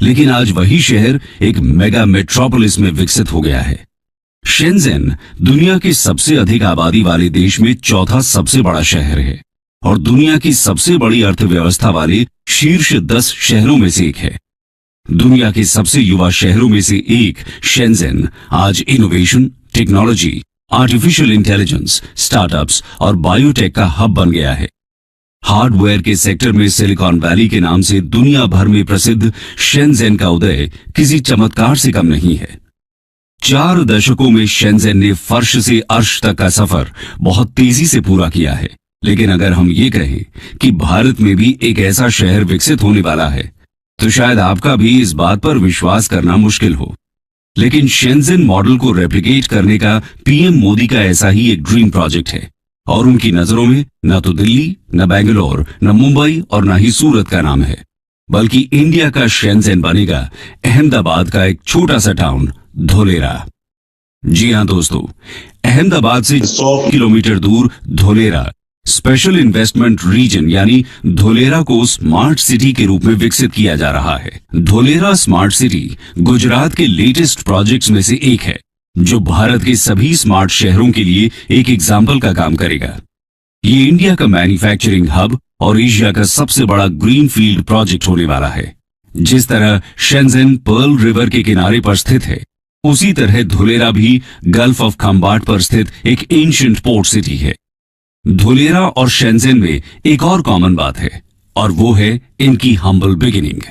लेकिन आज वही शहर एक मेगा मेट्रोपोलिस में विकसित हो गया है। शेंजेन दुनिया के सबसे अधिक आबादी वाले देश में चौथा सबसे बड़ा शहर है और दुनिया की सबसे बड़ी अर्थव्यवस्था वाले शीर्ष 10 शहरों में से एक है। दुनिया के सबसे युवा शहरों में से एक शेंजेन आज innovation, technology, artificial intelligence, startups और बायोटेक का हब बन गया है। हार्डवेयर के सेक्टर में सिलिकॉन वैली के नाम से दुनिया भर में प्रसिद्ध शेंजेन का उदय किसी चमत्कार से कम नहीं है। 4 दशकों में शेंजेन ने फर्श से अर्श तक का सफर बहुत तेजी से पूरा किया है। लेकिन अगर हम ये कहें कि भारत में भी एक ऐसा शहर विकसित होने वाला है, तो शायद आपका भी इस बात पर विश्वास करना मुश्किल हो। लेकिन शेंजेन मॉडल को रेप्लिकेट करने का पीएम मोदी का ऐसा ही एक ड्रीम प्रोजेक्ट है और उनकी नजरों में न तो दिल्ली, न बेंगलोर, न मुंबई और न ही सूरत का नाम है, बल्कि इंडिया का शेंजेन बनेगा अहमदाबाद का एक छोटा सा टाउन धोलेरा। जी हां दोस्तों, अहमदाबाद से 100 किलोमीटर दूर धोलेरा स्पेशल इन्वेस्टमेंट रीजन यानी धोलेरा को स्मार्ट सिटी के रूप में विकसित किया जा रहा है। धोलेरा स्मार्ट सिटी गुजरात के लेटेस्ट प्रोजेक्ट्स में से एक है, जो भारत के सभी स्मार्ट शहरों के लिए एक एग्जाम्पल का काम करेगा। ये इंडिया का मैन्युफैक्चरिंग हब और एशिया का सबसे बड़ा ग्रीन फील्ड प्रोजेक्ट होने वाला है। जिस तरह शेंजेन पर्ल रिवर के किनारे पर स्थित है, उसी तरह धोलेरा भी गल्फ ऑफ खम्बाट पर स्थित एक एंशिएंट पोर्ट सिटी है। धोलेरा और शेंजेन में एक और कॉमन बात है और वो है इनकी हम्बल बिगिनिंग।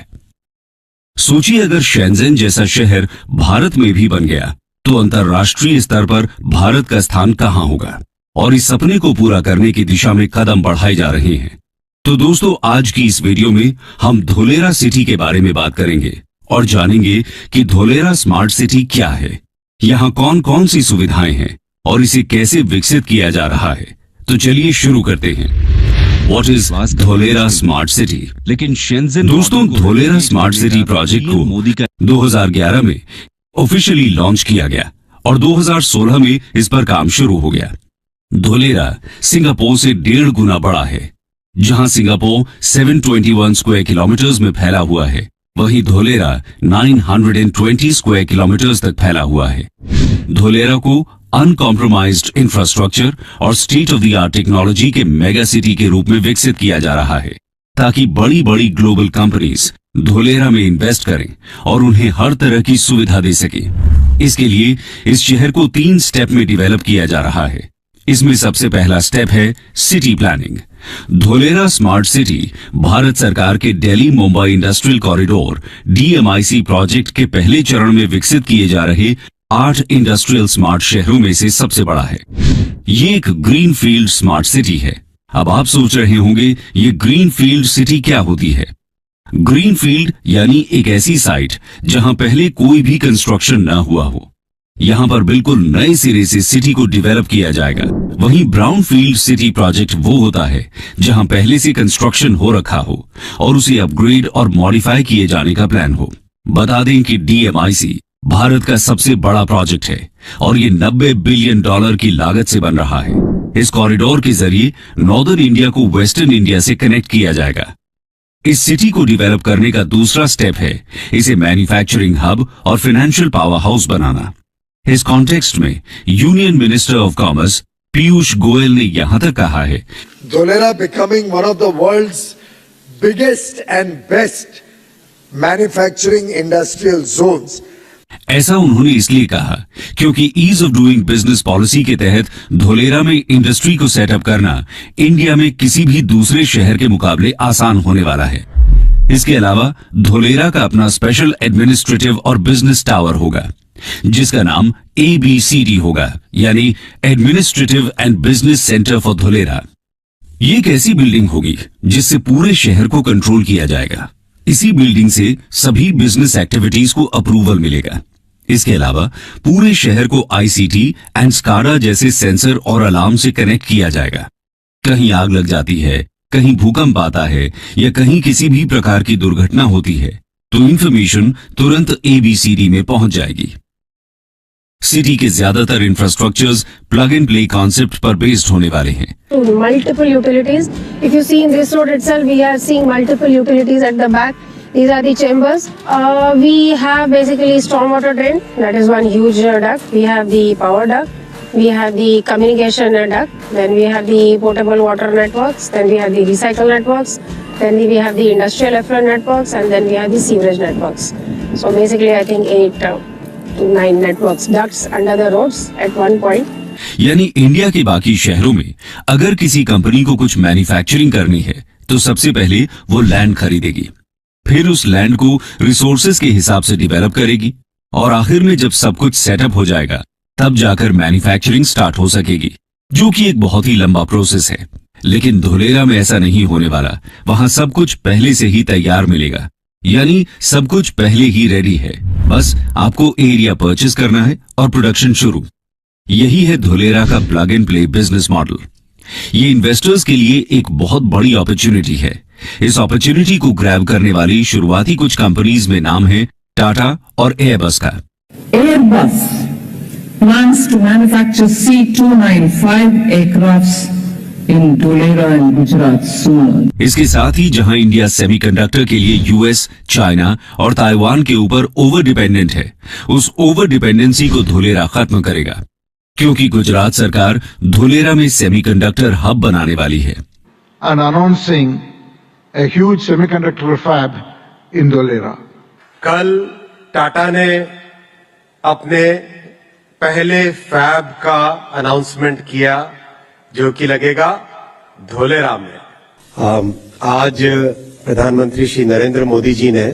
सोचिए, अगर शेंजेन जैसा शहर भारत में भी बन गया तो अंतर्राष्ट्रीय स्तर पर भारत का स्थान कहां होगा। और इस सपने को पूरा करने की दिशा में कदम बढ़ाए जा रहे हैं। तो दोस्तों, आज की इस वीडियो में हम धोलेरा सिटी के बारे में बात करेंगे और जानेंगे कि धोलेरा स्मार्ट सिटी क्या है, यहाँ कौन कौन सी सुविधाएं हैं और इसे कैसे विकसित किया जा रहा है। तो चलिए शुरू करते हैं। What is Dholera smart city? लेकिन शेंजेन दोस्तों, धोलेरा स्मार्ट सिटी प्रोजेक्ट को मोदी का 2011 में ऑफिशियली लॉन्च किया गया और 2016 में इस पर काम शुरू हो गया। धोलेरा सिंगापुर से 1.5 गुना बड़ा है। जहां सिंगापुर 721 स्क्वायर किलोमीटर्स में फैला हुआ है, वहीं धोलेरा 920 स्क्वायर किलोमीटर्स तक फैला हुआ है। धोलेरा को अनकॉम्प्रोमाइज्ड इंफ्रास्ट्रक्चर और state of the art technology के मेगा सिटी के रूप में विकसित किया जा रहा है, ताकि बड़ी बड़ी ग्लोबल कंपनीज धोलेरा में इन्वेस्ट करें और उन्हें हर तरह की सुविधा दे सकें। इसके लिए इस शहर को 3 स्टेप में डेवलप किया जा रहा है। इसमें सबसे पहला स्टेप है city planning. Dholera smart city Bharat सरकार के Delhi Mumbai industrial corridor DMIC project के पहले चरण में विकसित किए जा रहे 8 इंडस्ट्रियल स्मार्ट शहरों में से सबसे बड़ा है। ये एक ग्रीन फील्ड स्मार्ट सिटी है। अब आप सोच रहे होंगे, ये ग्रीन फील्ड सिटी क्या होती है? ग्रीन फील्ड यानी एक ऐसी साइट जहां पहले कोई भी कंस्ट्रक्शन न हुआ हो। यहां पर बिल्कुल नए सिरे से सिटी को डेवलप किया जाएगा। वहीं ब्राउन फील्ड सिटी प्रोजेक्ट वो होता है जहां पहले से कंस्ट्रक्शन हो रखा हो और उसे अपग्रेड और मॉडिफाई किए जाने का प्लान हो। बता दें कि DMIC भारत का सबसे बड़ा प्रोजेक्ट है और ये $90 बिलियन की लागत से बन रहा है। इस कॉरिडोर के जरिए नॉर्दर्न इंडिया को वेस्टर्न इंडिया से कनेक्ट किया जाएगा। इस सिटी को डेवलप करने का दूसरा स्टेप है इसे मैन्युफैक्चरिंग हब और फाइनेंशियल पावर हाउस बनाना। इस कॉन्टेक्स्ट में union minister of commerce Piyush Goyal ने यहां तक कहा है, Dholera becoming one of the world's biggest and best manufacturing industrial zones. ऐसा उन्होंने इसलिए कहा क्योंकि ease of doing business policy के तहत धोलेरा में इंडस्ट्री को सेटअप करना इंडिया में किसी भी दूसरे शहर के मुकाबले आसान होने वाला है। इसके अलावा धोलेरा का अपना स्पेशल एडमिनिस्ट्रेटिव और बिजनेस टावर होगा, जिसका नाम ABCD होगा, यानी administrative and business centre for Dholera. ये एक ऐसी बिल्डिंग होगी जिससे पूरे शहर को कंट्रोल किया जाएगा। इसी बिल्डिंग से सभी बिजनेस एक्टिविटीज को अप्रूवल मिलेगा। इसके अलावा पूरे शहर को ICT एंड SCADA जैसे सेंसर और अलार्म से कनेक्ट किया जाएगा। कहीं आग लग जाती है, कहीं भूकंप आता है या कहीं किसी भी प्रकार की दुर्घटना होती है, तो इंफॉर्मेशन तुरंत ABCD में पहुंच जाएगी। सिटी के ज्यादातर infrastructures plug and play concept पर बेस्ड होने वाले हैं। Multiple utilities. If you see in this road itself, we are seeing multiple utilities at the back. These are the chambers. We have basically stormwater drain. That is one huge duct. We have the power duct. We have the communication duct. Then we have the potable water networks. Then we have the recycle networks. Then we have the industrial effluent networks. And then we have the sewerage networks. So basically, I think 8 to 9 networks, ducts under the roads at one point. यानी India के बाकी शहरों में अगर किसी company को कुछ manufacturing करनी है तो सबसे पहले वो लैंड खरीदेगी, फिर उस लैंड को रिसोर्सेज के हिसाब से डेवलप करेगी और आखिर में जब सब कुछ सेटअप हो जाएगा तब जाकर मैन्युफैक्चरिंग स्टार्ट हो सकेगी, जो कि एक बहुत ही लंबा प्रोसेस है। लेकिन धुलेरा में ऐसा नहीं होने वाला। वहां सब कुछ पहले से ही तैयार मिलेगा, यानी सब कुछ पहले ही रेडी है, बस आपको एरिया परचेज करना है और प्रोडक्शन शुरू। यही है धुलेरा का plug and play business model. ये इन्वेस्टर्स के लिए एक बहुत बड़ी अपॉर्चुनिटी है। इस अपॉर्चुनिटी को ग्रैब करने वाली शुरुआती कुछ कंपनीज में नाम है टाटा और एयरबस का। Airbus plans to manufacture C295 aircrafts in Dholera and Gujarat soon. इसके साथ ही जहां इंडिया सेमीकंडक्टर के लिए यूएस, चाइना और ताइवान के ऊपर ओवर डिपेंडेंट है, उस ओवर डिपेंडेंसी को धुलेरा खत्म करेगा, क्योंकि गुजरात सरकार धुलेरा में सेमीकंडक्टर हब बनाने वाली है। And announcing a huge semiconductor fab in Dholera. कल टाटा ने अपने पहले फैब का अनाउंसमेंट किया जो कि लगेगा धोलेरा में। आज प्रधानमंत्री श्री नरेंद्र मोदी जी ने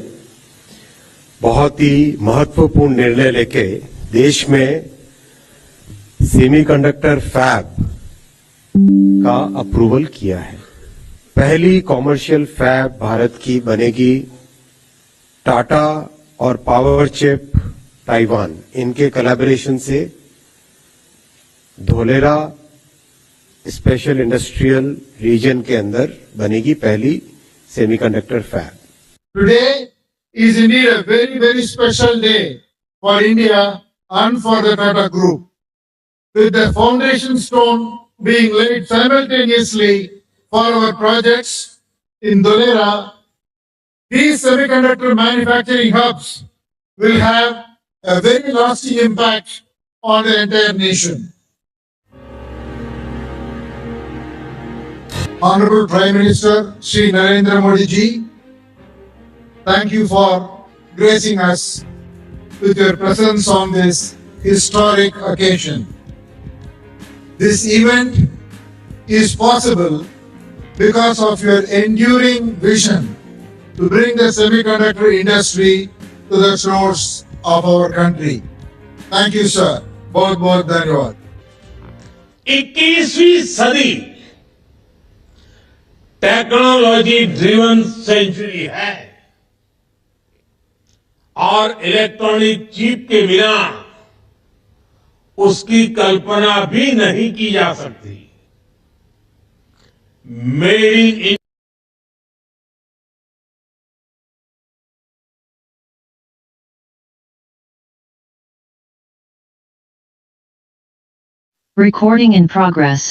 बहुत ही महत्वपूर्ण निर्णय लेके देश में सेमीकंडक्टर फैब का अप्रूवल किया है। पहली कॉमर्शियल फैब भारत की बनेगी टाटा और पावर चिप ताइवान, इनके कोलैबोरेशन से धोलेरा स्पेशल इंडस्ट्रियल रीजन के अंदर बनेगी पहली semiconductor fab. Today is indeed a very, very special day for India and for the Tata Group, with the foundation stone being laid simultaneously for our projects in Dholera. These semiconductor manufacturing hubs will have a very lasting impact on the entire nation. Honorable Prime Minister Shri Narendra Modi ji, thank you for gracing us with your presence on this historic occasion. This event is possible because of your enduring vision to bring the semiconductor industry to the shores of our country. Thank you, sir. बहुत बहुत धन्यवाद। 21वीं सदी technology driven century है और electronic chip के बिना उसकी कल्पना भी नहीं की जा सकती। Made in Recording in progress.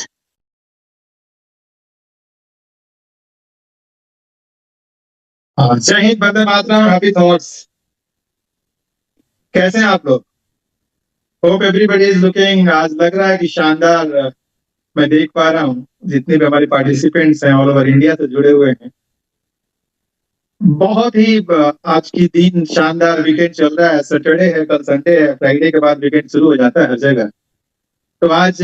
जय हिंद, वंदे मातरम, हैप्पी थॉट्स। कैसे हैं आप लोग? होप एवरीबॉडी इज लुकिंग, आज लग रहा है कि शानदार। मैं देख पा रहा हूँ जितने भी हमारे पार्टिसिपेंट्स हैं ऑल ओवर इंडिया से जुड़े हुए हैं। बहुत ही आज की दिन शानदार। वीकेंड चल रहा है, सैटरडे है, कल संडे है, फ्राइडे के बाद वीकेंड शुरू हो जाता है हर जगह। तो आज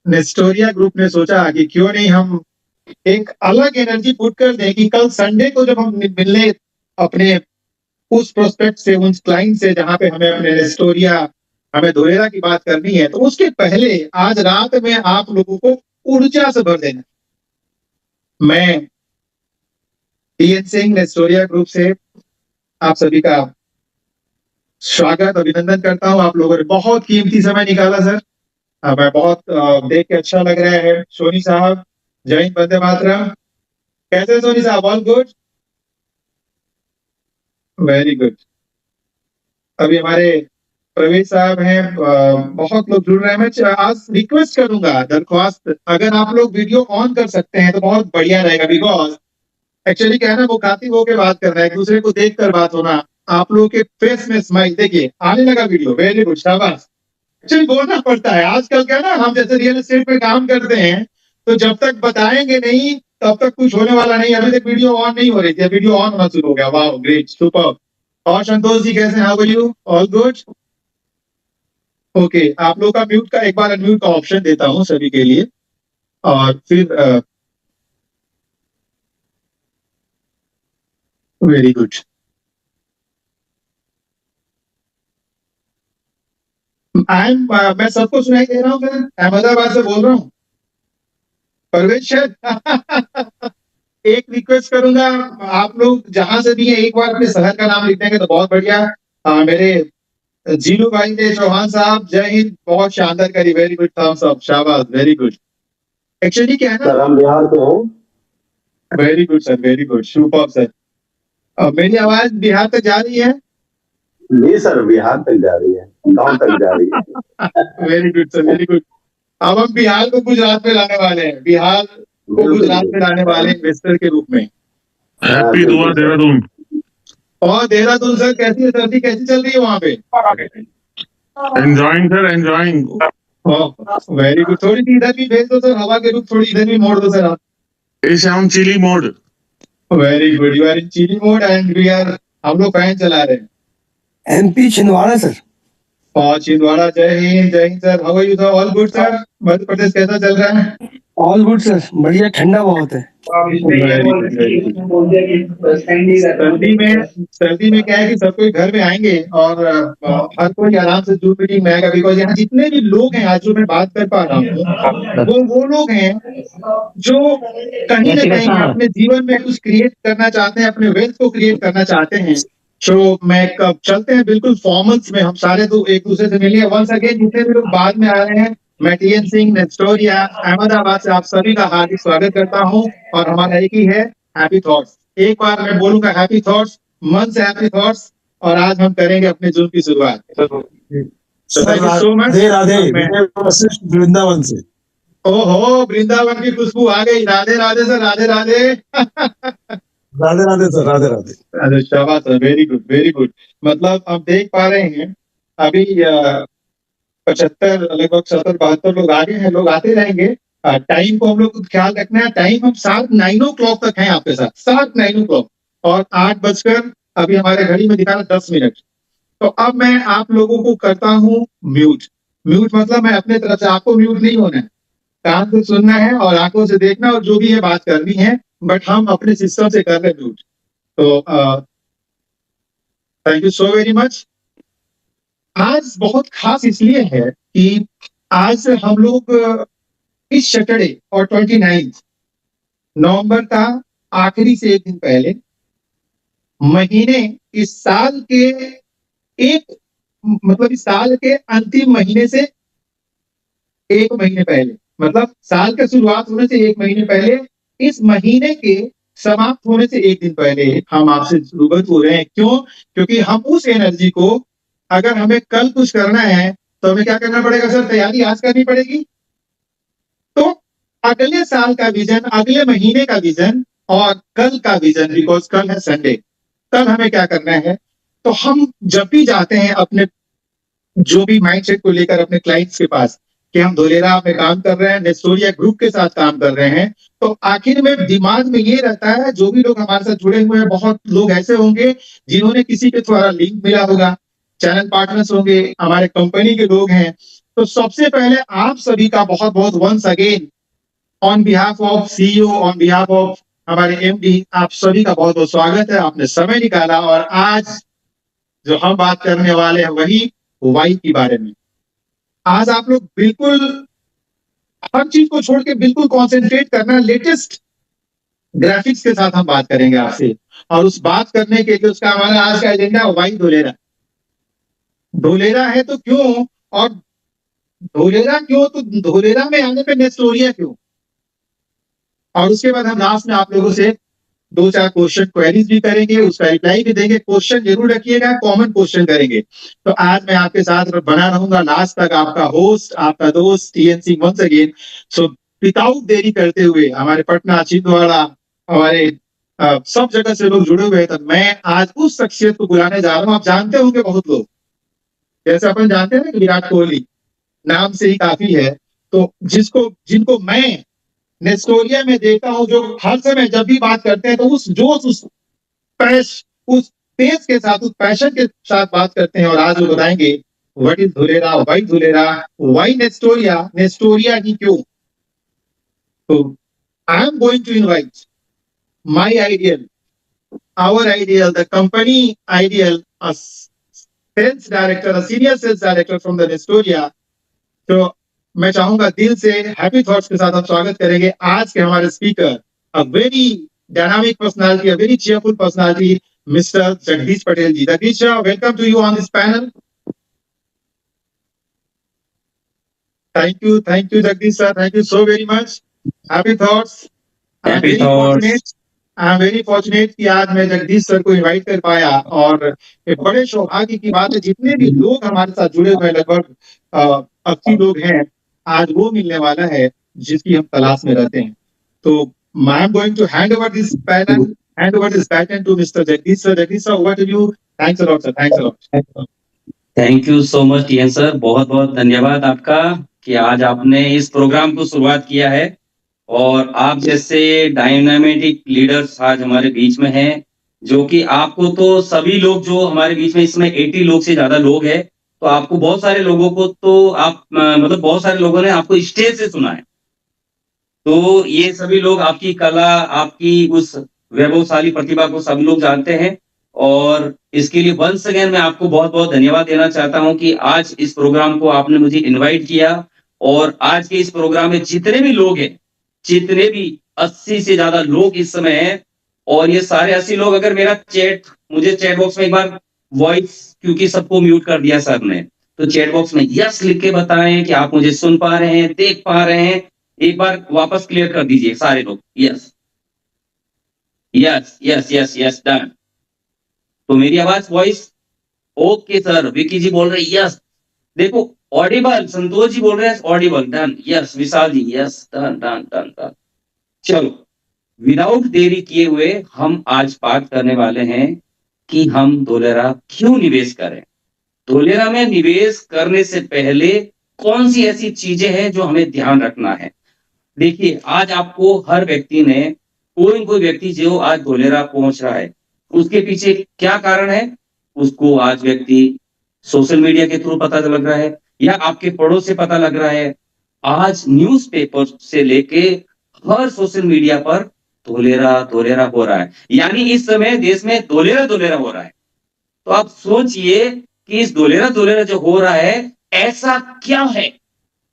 नेस्टोरिया ग्रुप ने सोचा कि क्यों नहीं हम एक अलग एनर्जी पुट कर दें कि कल संडे को जब हम मिलने अपने उस प्रोस्पेक्ट से, उन क्लाइंट से जहां पे हमें अपने नेस्टोरिया, हमें धोलेरा की बात करनी है, तो उसके पहले आज रात में आप लोगों को ऊर्जा से भर देना। मैं टीएन सिंह नेस्टोरिया ग्रुप से आप सभी का स्वागत, अभिनंदन करता हूं। आप लोगों ने बहुत कीमती समय निकाला सर, मैं बहुत देख के अच्छा लग रहा है। सोनी साहब, जय हिंद, वंदे मातरम। कैसे सोनी साहब? All good, very good. अभी हमारे प्रवीण साहब हैं, बहुत लोग जुड़ रहे हैं। मैं आज रिक्वेस्ट करूंगा, दरख्वास्त, अगर आप लोग वीडियो ऑन कर सकते हैं तो बहुत बढ़िया रहेगा, बिकॉज एक्चुअली क्या है ना, वो मुखातिब होकर बात करना है, एक दूसरे को देख कर बात होना, आप लोगों के फेस में स्माइल। देखिए आने लगा वीडियो, वेरी गुड, शाबाश। एक्चुअली बोलना पड़ता है, आजकल क्या ना, हम जैसे रियल एस्टेट में काम करते हैं तो जब तक बताएंगे नहीं तब तक कुछ होने वाला नहीं। अभी तक वीडियो ऑन नहीं हो रही थी, वीडियो ऑन होना शुरू हो गया। वाह, ग्रेट, सुपर। और संतोष जी कैसे हैं? How are you? All good? Okay, आप लोग का म्यूट का एक बार अनम्यूट का ऑप्शन देता हूं सभी के लिए, और फिर वेरी गुड। मैं सबको सुनाई दे रहा हूँ सर, अहमदाबाद से बोल रहा हूँ, परवेश सर। एक रिक्वेस्ट करूंगा, आप लोग जहां से भी हैं एक बार अपने शहर का नाम लिख देंगे तो बहुत बढ़िया। मेरे जीलू भाई ने, चौहान साहब, जय हिंद, बहुत शानदार करी, वेरी गुड, थम्स अप, शाबाश, वेरी गुड। एक्चुअली क्या है ना, हम बिहार के हैं। Very good sir, very good, super sir. मेरी आवाज बिहार तक जा रही है? जी सर, बिहार तक जा रही है, गांव तक जा रही है। Very good sir, very good. अब हम बिहार को गुजरात में लाने वाले हैं, बिहार को गुजरात में लाने वाले इन्वेस्टर के रूप में। हैप्पी दुआ देहरादून। और देहरादून सर, कैसी है सर्दी, कैसी चल रही है वहाँ पे? Enjoying sir, enjoying. Very good, थोड़ी सी इधर भी भेज दो सर, हवा के रूप थोड़ी इधर भी मोड़ दो सर आप। इस on chilly mode. Very good, you are in chilly mode and we are, हम लोग फैन चला रहे हैं। MP Chhindwara sir. और छिंदवाड़ा, जय हिंद, जय Hind sir. How are you sir? All good sir. Madhya Pradesh कैसा चल रहा है? ऑल गुड सर, बढ़िया, ठंडा बहुत है। सर्दी में क्या है कि सब कोई घर में आएंगे और हर कोई आराम से जूम मीटिंग में आएगा, बिकॉज यहाँ जितने भी लोग हैं आज जो मैं बात कर पा रहा हूँ वो लोग हैं जो कहीं ना कहीं अपने जीवन में कुछ क्रिएट करना चाहते हैं, अपने वेल्थ को क्रिएट करना चाहते हैं। तो मैं कब चलते हैं बिल्कुल फॉर्मल्स में, हम सारे तो एक दूसरे से मिलिए। वंस अगेन जितने भी लोग बाद में आ रहे हैं, मैं टीएन सिंह, नेस्टोरिया, अहमदाबाद से आप सभी का हार्दिक स्वागत करता हूं। और हमारा एक ही है, हैप्पी थॉट्स। एक बार मैं बोलूंगा हैप्पी थॉट्स, मन से हैप्पी थॉट्स, और आज हम करेंगे अपने जून की शुरुआत। Thank you so much. Vrindavan से। ओहो, वृंदावन की खुशबू आ गई। राधे राधे सर, राधे राधे। राधे राधे सर, राधे राधे। अरे शाबाश sir, very good, very good. मतलब आप देख पा रहे हैं अभी 75, लगभग 70-72 लोग आगे हैं, लोग आते रहेंगे। टाइम को हम लोग को ख्याल रखना है, टाइम हम 9 o'clock तक हैं आपके साथ, 9 o'clock, और 8 बजकर अभी हमारे घड़ी में दिखा रहा 10 मिनट। तो अब मैं आप लोगों को करता हूँ म्यूट। म्यूट मतलब मैं अपने तरफ से, आपको म्यूट नहीं होना है, कान से सुनना है और आंखों से देखना, और जो भी है बात करनी है, बट हम अपने सिस्टम से कर रहे म्यूट। तो thank you so very much. आज बहुत खास इसलिए है कि आज हम लोग इस सैटरडे और 29 नवंबर का आखिरी से एक दिन पहले, महीने, इस साल के इस साल के अंतिम महीने से एक महीने पहले, मतलब साल के शुरुआत होने से एक महीने पहले, इस महीने के समाप्त होने से एक दिन पहले हम आपसे रूबरू हो रहे हैं। क्यों? क्योंकि हम उस एनर्जी को, अगर हमें कल कुछ करना है तो हमें क्या करना पड़ेगा सर? तैयारी आज करनी पड़ेगी। तो अगले साल का विजन, अगले महीने का विजन और कल का विजन, बिकॉज कल है संडे, कल हमें क्या करना है? तो हम जब भी जाते हैं अपने जो भी माइंडसेट को लेकर अपने क्लाइंट्स के पास कि हम धोलेरा में काम कर रहे हैं, नेस्टोरिया ग्रुप के साथ काम कर रहे हैं, तो आखिर में दिमाग में ये रहता है, जो भी लोग हमारे साथ जुड़े हुए हैं, बहुत लोग ऐसे होंगे जिन्होंने किसी के द्वारा लिंक मिला होगा, चैनल पार्टनर्स होंगे, हमारे कंपनी के लोग हैं। तो सबसे पहले आप सभी का बहुत बहुत once again on behalf of CEO, on behalf of हमारे एमडी, आप सभी का बहुत बहुत स्वागत है। आपने समय निकाला, और आज जो हम बात करने वाले हैं वही वाई के बारे में। आज आप लोग बिल्कुल हर चीज को छोड़ के बिल्कुल कॉन्सेंट्रेट करना, लेटेस्ट ग्राफिक्स के साथ हम बात करेंगे आपसे। और उस बात करने के लिए उसका हमारा आज का एजेंडा वाई धोलेरा। धोलेरा है तो क्यों, और धोलेरा क्यों, तो धोलेरा में आने पे नेस्टोरिया क्यों, और उसके बाद हम लास्ट में आप लोगों से 2-4 क्वेश्चन क्वेरीज भी करेंगे, उसका रिप्लाई भी देंगे। क्वेश्चन जरूर रखिएगा, कॉमन क्वेश्चन करेंगे। तो आज मैं आपके साथ बना रहूंगा लास्ट तक, आपका होस्ट, आपका दोस्त TN Singh once again. So without देरी करते हुए हमारे पटना, छिंदवाड़ा, हमारे सब जगह से लोग जुड़े हुए हैं, तो मैं आज उस शख्सियत को बुलाने जा रहा हूँ। आप जानते होंगे बहुत लोग, जैसे अपन जानते हैं ना कि विराट कोहली नाम से ही काफी है, तो जिनको मैं नेस्टोरिया में देखता हूँ, जो हर समय जब भी बात करते हैं तो उस जोश, उस तेज के साथ, उस पैशन के साथ बात करते हैं। और आज वो बताएंगे what is Dholera, why Nestoria, Nestoria ही क्यों। तो I am going to invite my ideal, our ideal, the company ideal, a sales director, a senior sales director from the Nestoria. तो मैं चाहूंगा दिल से हैप्पी थॉट्स के साथ हम स्वागत करेंगे आज के हमारे speaker, a very dynamic personality, a very cheerful personality, Mr. Jagdish Patel ji. Jagdish, welcome to you on this panel. Thank you, Jagdish sir. Thank you so very much. Happy thoughts. Happy thoughts. I am very fortunate कि आज मैं Jagdish sir को invite कर पाया, और एक बड़े सौभाग्य की बात है, जितने भी लोग हमारे साथ जुड़े हुए हैं, लगभग 80 लोग हैं, आज वो मिलने वाला है जिसकी हम तलाश में रहते हैं। तो I am going to hand over this baton to mister Jagdish sir. Jagdish sir, over to you. Thanks a lot sir. Thanks a lot. Thank you so much TN sir, बहुत बहुत धन्यवाद आपका कि आज आपने इस प्रोग्राम को शुरुआत किया है, और आप जैसे डायनामिक लीडर्स आज हमारे बीच में हैं, जो कि आपको तो सभी लोग जो हमारे बीच में इसमें 80 लोग से ज्यादा लोग हैं, तो आपको बहुत सारे लोगों को तो आप मतलब बहुत सारे लोगों ने आपको स्टेज से सुना है। तो ये सभी लोग आपकी कला, आपकी उस वैभवशाली प्रतिभा को सब लोग जानते हैं, और इसके लिए वंस अगेन मैं आपको बहुत बहुत धन्यवाद देना चाहता हूं कि आज इस प्रोग्राम को आपने मुझे इन्वाइट किया। और आज के इस प्रोग्राम में जितने भी लोग हैं, जितने भी 80 से ज्यादा लोग इस समय हैं, और ये सारे 80 लोग, अगर मुझे चैट बॉक्स में एक बार वॉइस, क्योंकि सबको म्यूट कर दिया सर ने, तो चैट बॉक्स में यस लिख के बताएं कि आप मुझे सुन पा रहे हैं, देख पा रहे हैं। एक बार वापस क्लियर कर दीजिए सारे लोग, yes yes yes yes yes, done. तो मेरी आवाज, वॉइस ओके सर। विकी जी बोल रहे यस, देखो ऑडिबल। संतोष जी बोल रहे हैं audible, done, yes. Vishal ji yes, done done done done. चलो, विदाउट देरी किए हुए हम आज बात करने वाले हैं कि हम धोलेरा क्यों निवेश करें। धोलेरा में निवेश करने से पहले कौन सी ऐसी चीजें हैं जो हमें ध्यान रखना है। देखिए, आज आपको हर व्यक्ति ने, कोई न कोई व्यक्ति जो आज धोलेरा पहुंच रहा है, उसके पीछे क्या कारण है, उसको आज व्यक्ति सोशल मीडिया के थ्रू पता लग रहा है, या आपके पड़ोस से पता लग रहा है। आज न्यूज़पेपर से लेके हर सोशल मीडिया पर धोलेरा धोलेरा हो रहा है, यानी इस समय देश में धोलेरा धोलेरा हो रहा है। तो आप सोचिए कि इस धोलेरा धोलेरा जो हो रहा है, ऐसा क्या है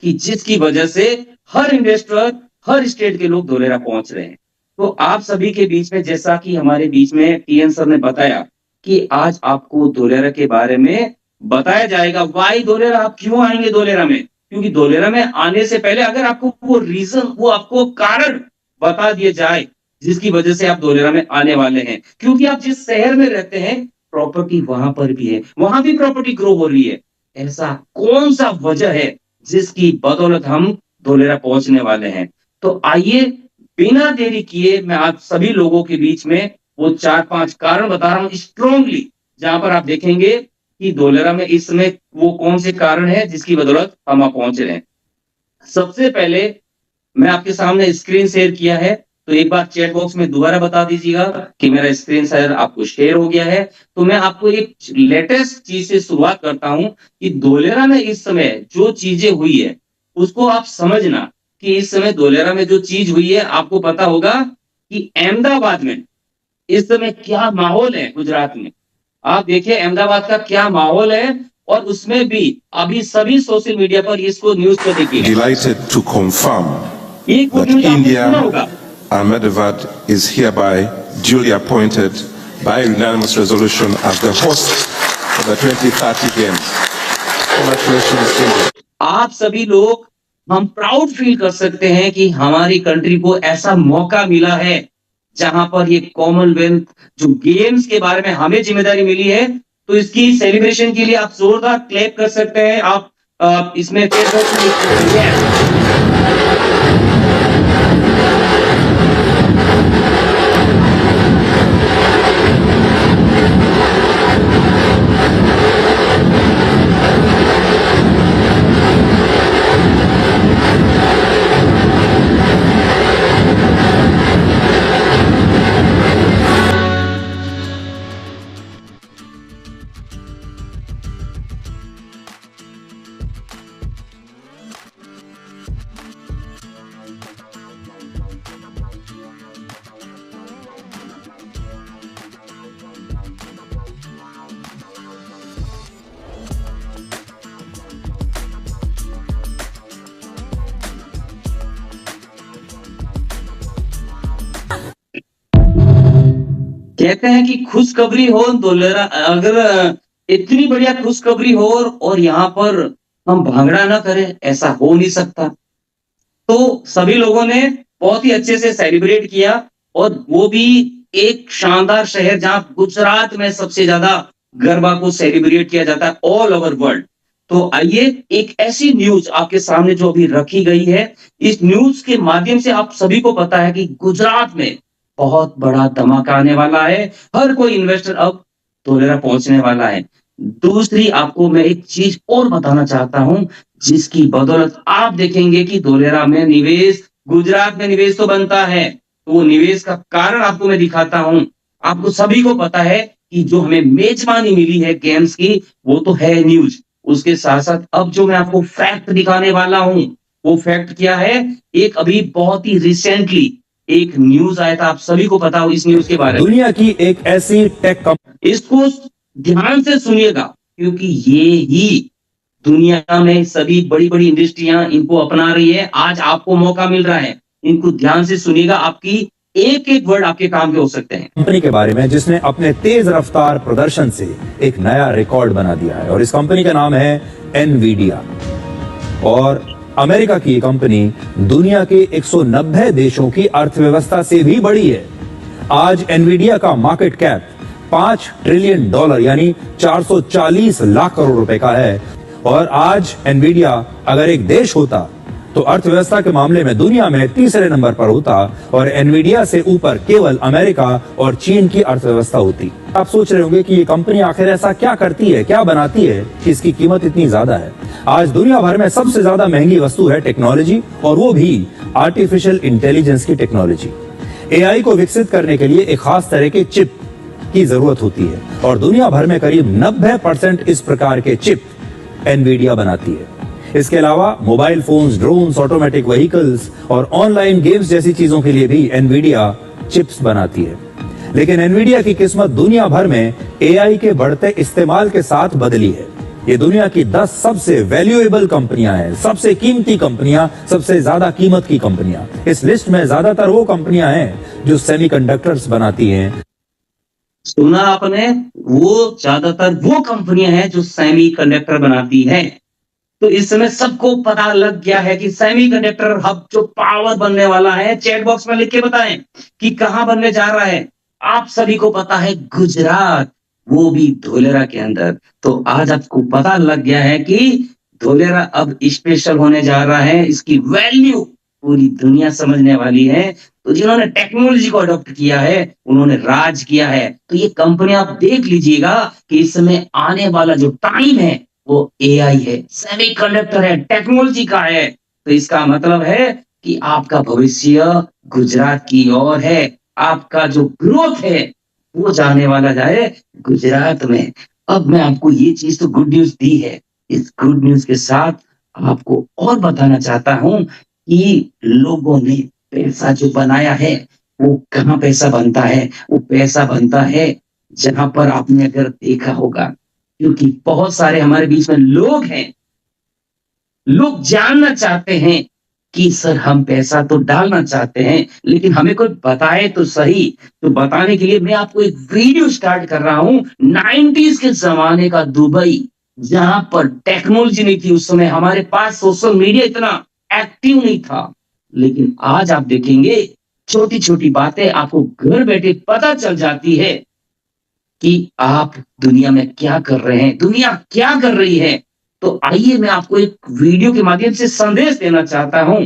कि जिसकी वजह से हर इन्वेस्टर, हर स्टेट के लोग धोलेरा पहुंच रहे हैं। तो आप सभी के बीच में, जैसा कि हमारे बीच में टीएन सर ने बताया कि आज आपको धोलेरा के बारे में बताया जाएगा। वाई धोलेरा, आप क्यों आएंगे धोलेरा में, क्योंकि धोलेरा में आने से पहले अगर आपको वो रीजन, वो आपको कारण बता दिए जाए जिसकी वजह से आप धोलेरा में आने वाले हैं। क्योंकि आप जिस शहर में रहते हैं, प्रॉपर्टी वहां पर भी है, वहां भी प्रॉपर्टी ग्रो हो रही है। ऐसा कौन सा वजह है जिसकी बदौलत हम धोलेरा पहुंचने वाले हैं। तो आइए बिना देरी किए मैं आप सभी लोगों के बीच में वो 4-5 कारण बता रहा हूं स्ट्रॉन्गली, जहां पर आप देखेंगे कि धोलेरा में इस समय वो कौन से कारण है जिसकी बदौलत हम वहां पहुंच रहे हैं। सबसे पहले मैं आपके सामने स्क्रीन शेयर किया है, तो एक बार चैट बॉक्स में दोबारा बता दीजिएगा कि मेरा स्क्रीन शेयर आपको शेयर हो गया है। तो मैं आपको एक लेटेस्ट चीज से शुरुआत करता हूं कि धोलेरा में इस समय जो चीजें हुई है उसको आप समझना कि इस समय धोलेरा में जो चीज हुई है, आपको पता होगा कि अहमदाबाद में इस समय क्या माहौल है। गुजरात में आप देखिए अहमदाबाद का क्या माहौल है, और उसमें भी अभी सभी सोशल मीडिया पर इसको न्यूज पे देखिए। Delighted to confirm that India, Ahmedabad is hereby duly appointed by unanimous resolution as the host of the 2030 Games. Congratulations, India. आप सभी लोग, हम प्राउड फील कर सकते हैं कि हमारी कंट्री को ऐसा मौका मिला है जहां पर ये कॉमनवेल्थ जो गेम्स के बारे में हमें जिम्मेदारी मिली है। तो इसकी सेलिब्रेशन के लिए आप जोरदार क्लैप कर सकते हैं। आप इसमें कहते हैं कि खुशखबरी हो दोलेरा, अगर इतनी बढ़िया खुशखबरी हो और यहाँ पर हम भांगड़ा ना करें, ऐसा हो नहीं सकता। तो सभी लोगों ने बहुत ही अच्छे से सेलिब्रेट किया, और वो भी एक शानदार शहर जहां गुजरात में सबसे ज्यादा गरबा को सेलिब्रेट किया जाता है ऑल ओवर वर्ल्ड। तो आइए एक ऐसी न्यूज आपके सामने जो अभी रखी गई है, इस न्यूज के माध्यम से आप सभी को पता है कि गुजरात में बहुत बड़ा धमाका आने वाला है। हर कोई इन्वेस्टर अब धोलेरा पहुंचने वाला है। दूसरी आपको मैं एक चीज और बताना चाहता हूं, जिसकी बदौलत आप देखेंगे कि धोलेरा में निवेश, गुजरात में निवेश तो बनता है, तो वो निवेश का कारण आपको मैं दिखाता हूं। आपको सभी को पता है कि जो हमें मेजबानी मिली है गेम्स की, वो तो है न्यूज। उसके साथ साथ अब जो मैं आपको फैक्ट दिखाने वाला हूं, वो फैक्ट क्या है, एक अभी बहुत ही रिसेंटली एक न्यूज आया था, आप सभी को पता हो इस न्यूज के बारे में। दुनिया की एक ऐसी टेक कंपनी, इसको ध्यान से सुनिएगा, क्योंकि ये ही दुनिया में सभी बड़ी बड़ी इंडस्ट्रियां इनको अपना रही है। आज आपको मौका मिल रहा है, इनको ध्यान से सुनिएगा, आपकी एक एक वर्ड आपके काम के हो सकते हैं। कंपनी के बारे में जिसने अपने तेज रफ्तार प्रदर्शन से एक नया रिकॉर्ड बना दिया है, और इस कंपनी का नाम है एनवीडिया। और अमेरिका की ये कंपनी दुनिया के 190 देशों की अर्थव्यवस्था से भी बड़ी है। आज एनवीडिया का मार्केट कैप $5 ट्रिलियन यानी 440 लाख करोड़ रुपए का है। और आज एनवीडिया अगर एक देश होता तो अर्थव्यवस्था के मामले में दुनिया में तीसरे नंबर पर होता, और एनवीडिया से ऊपर केवल अमेरिका और चीन की अर्थव्यवस्था होती। आप सोच रहे होंगे कि ये कंपनी आखिर ऐसा क्या करती है, क्या बनाती है कि इसकी कीमत इतनी ज्यादा है। आज दुनिया भर में सबसे ज्यादा महंगी वस्तु है टेक्नोलॉजी, और वो भी आर्टिफिशियल इंटेलिजेंस की टेक्नोलॉजी। एआई को विकसित करने के लिए एक खास तरह के चिप की जरूरत होती है, और दुनिया भर में करीब 90% इस प्रकार के चिप एनवीडिया बनाती है। इसके अलावा mobile phones, drones, automatic vehicles और ऑनलाइन गेम्स जैसी चीजों के लिए भी एनवीडिया चिप्स बनाती है। लेकिन एनवीडिया की किस्मत दुनिया भर में एआई के बढ़ते इस्तेमाल के साथ बदली है। ये दुनिया की 10 सबसे वैल्यूएबल कंपनियां हैं, सबसे कीमती कंपनियां, सबसे ज्यादा कीमत की कंपनियां। इस लिस्ट में ज्यादातर वो कंपनियां हैं जो सेमीकंडक्टर्स बनाती हैं। सुना आपने, वो ज्यादातर वो कंपनियां हैं जो सेमीकंडक्टर बनाती हैं। तो इस समय सबको पता लग गया है कि सेमीकंडक्टर हब जो पावर बनने वाला है, चैट बॉक्स में लिख के बताएं कि कहां बनने जा रहा है। आप सभी को पता है गुजरात, वो भी धोलेरा के अंदर। तो आज आपको पता लग गया है कि धोलेरा अब स्पेशल होने जा रहा है, इसकी वैल्यू पूरी दुनिया समझने वाली है। तो जिन्होंने टेक्नोलॉजी को अडॉप्ट किया है, उन्होंने राज किया है। तो ये कंपनी आप देख लीजिएगा कि इस समय आने वाला जो टाइम है वो एआई है, सेमीकंडक्टर है, टेक्नोलॉजी का है। तो इसका मतलब है कि आपका भविष्य गुजरात की ओर है। आपका जो ग्रोथ है वो जाने वाला जाए गुजरात में। अब मैं आपको ये चीज तो गुड न्यूज दी है, इस गुड न्यूज के साथ आपको और बताना चाहता हूं कि लोगों ने पैसा जो बनाया है, वो कहाँ पैसा बनता है? वो पैसा बनता है जहां पर आपने अगर देखा होगा, क्योंकि बहुत सारे हमारे बीच में लोग हैं, लोग जानना चाहते हैं कि सर हम पैसा तो डालना चाहते हैं, लेकिन हमें कोई बताए तो सही। तो बताने के लिए मैं आपको एक वीडियो स्टार्ट कर रहा हूं 90s के जमाने का दुबई, जहां पर टेक्नोलॉजी नहीं थी। उस समय हमारे पास सोशल मीडिया इतना एक्टिव नहीं था, लेकिन आज आप देखेंगे छोटी छोटी बातें आपको घर बैठे पता चल जाती है कि आप दुनिया में क्या कर रहे हैं, दुनिया क्या कर रही है। तो आइए मैं आपको एक वीडियो के माध्यम से संदेश देना चाहता हूं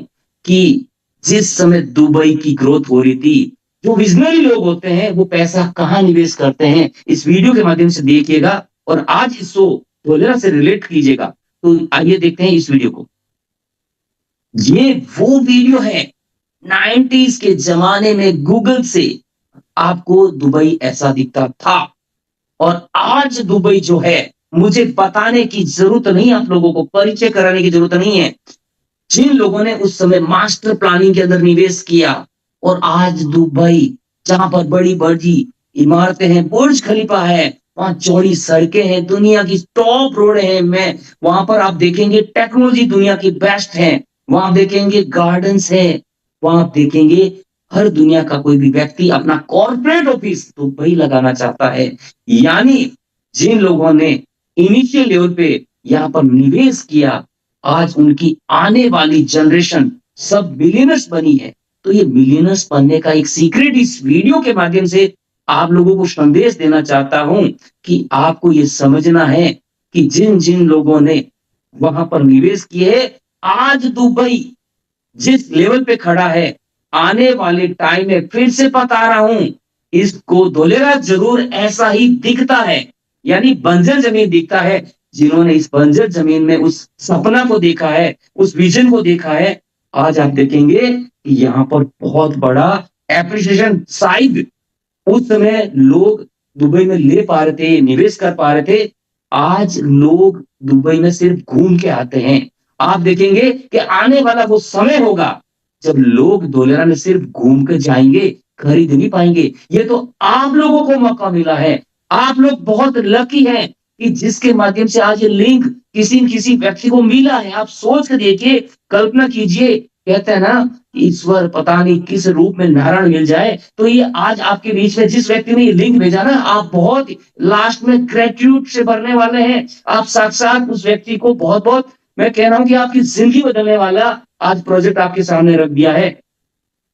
कि जिस समय दुबई की ग्रोथ हो रही थी, जो विजनरी लोग होते हैं वो पैसा कहां निवेश करते हैं, इस वीडियो के माध्यम से देखिएगा और आज इस शो धोलेरा से रिलेट कीजिएगा। तो आइए देखते हैं इस वीडियो को। ये वो वीडियो है 90s के जमाने में गूगल से आपको दुबई ऐसा दिखता था, और आज दुबई जो है मुझे बताने की जरूरत नहीं, आप लोगों को परिचय कराने की जरूरत नहीं है। जिन लोगों ने उस समय मास्टर प्लानिंग के अंदर निवेश किया, और आज दुबई जहां पर बड़ी बड़ी इमारतें हैं, बुर्ज खलीफा है, वहां चौड़ी सड़कें हैं, दुनिया की टॉप रोड है, मैं वहां पर आप देखेंगे टेक्नोलॉजी दुनिया की बेस्ट है, वहां देखेंगे गार्डन्स है, वहां देखेंगे हर दुनिया का कोई भी व्यक्ति अपना कॉर्पोरेट ऑफिस दुबई लगाना चाहता है। यानी जिन लोगों ने इनिशियल लेवल पे यहाँ पर निवेश किया, आज उनकी आने वाली जनरेशन सब मिलियनर्स बनी है। तो ये मिलियनर्स बनने का एक सीक्रेट इस वीडियो के माध्यम से आप लोगों को संदेश देना चाहता हूं कि आपको ये समझना है कि जिन जिन लोगों ने वहां पर निवेश किए, आज दुबई जिस लेवल पे खड़ा है, आने वाले टाइम में फिर से बता रहा हूं, इसको धोलेरा जरूर ऐसा ही दिखता है, यानी बंजर जमीन दिखता है। जिन्होंने इस बंजर जमीन में उस सपना को देखा है, उस विजन को देखा है, आज आप देखेंगे कि यहाँ पर बहुत बड़ा एप्रिसिएशन शायद उस समय लोग दुबई में ले पा रहे थे, निवेश कर पा रहे थे। आज लोग दुबई में सिर्फ घूम के आते हैं। आप देखेंगे कि आने वाला वो समय होगा जब लोग धोलेरा में सिर्फ घूम कर जाएंगे, खरीद नहीं पाएंगे। ये तो आप लोगों को मौका मिला है। आप लोग बहुत लकी हैं कि जिसके माध्यम से आज ये लिंक किसी न किसी व्यक्ति को मिला है। आप सोच के देखिए, कल्पना कीजिए, कहते हैं ना, ईश्वर पता नहीं किस रूप में नारायण मिल जाए। तो ये आज आपके बीच में जिस व्यक्ति ने ये लिंक भेजा ना, आप बहुत लास्ट में ग्रेटिट्यूड से भरने वाले हैं। आप साक्षात उस व्यक्ति को बहुत बहुत, मैं कह रहा हूं कि आपकी जिंदगी बदलने वाला आज प्रोजेक्ट आपके सामने रख दिया है।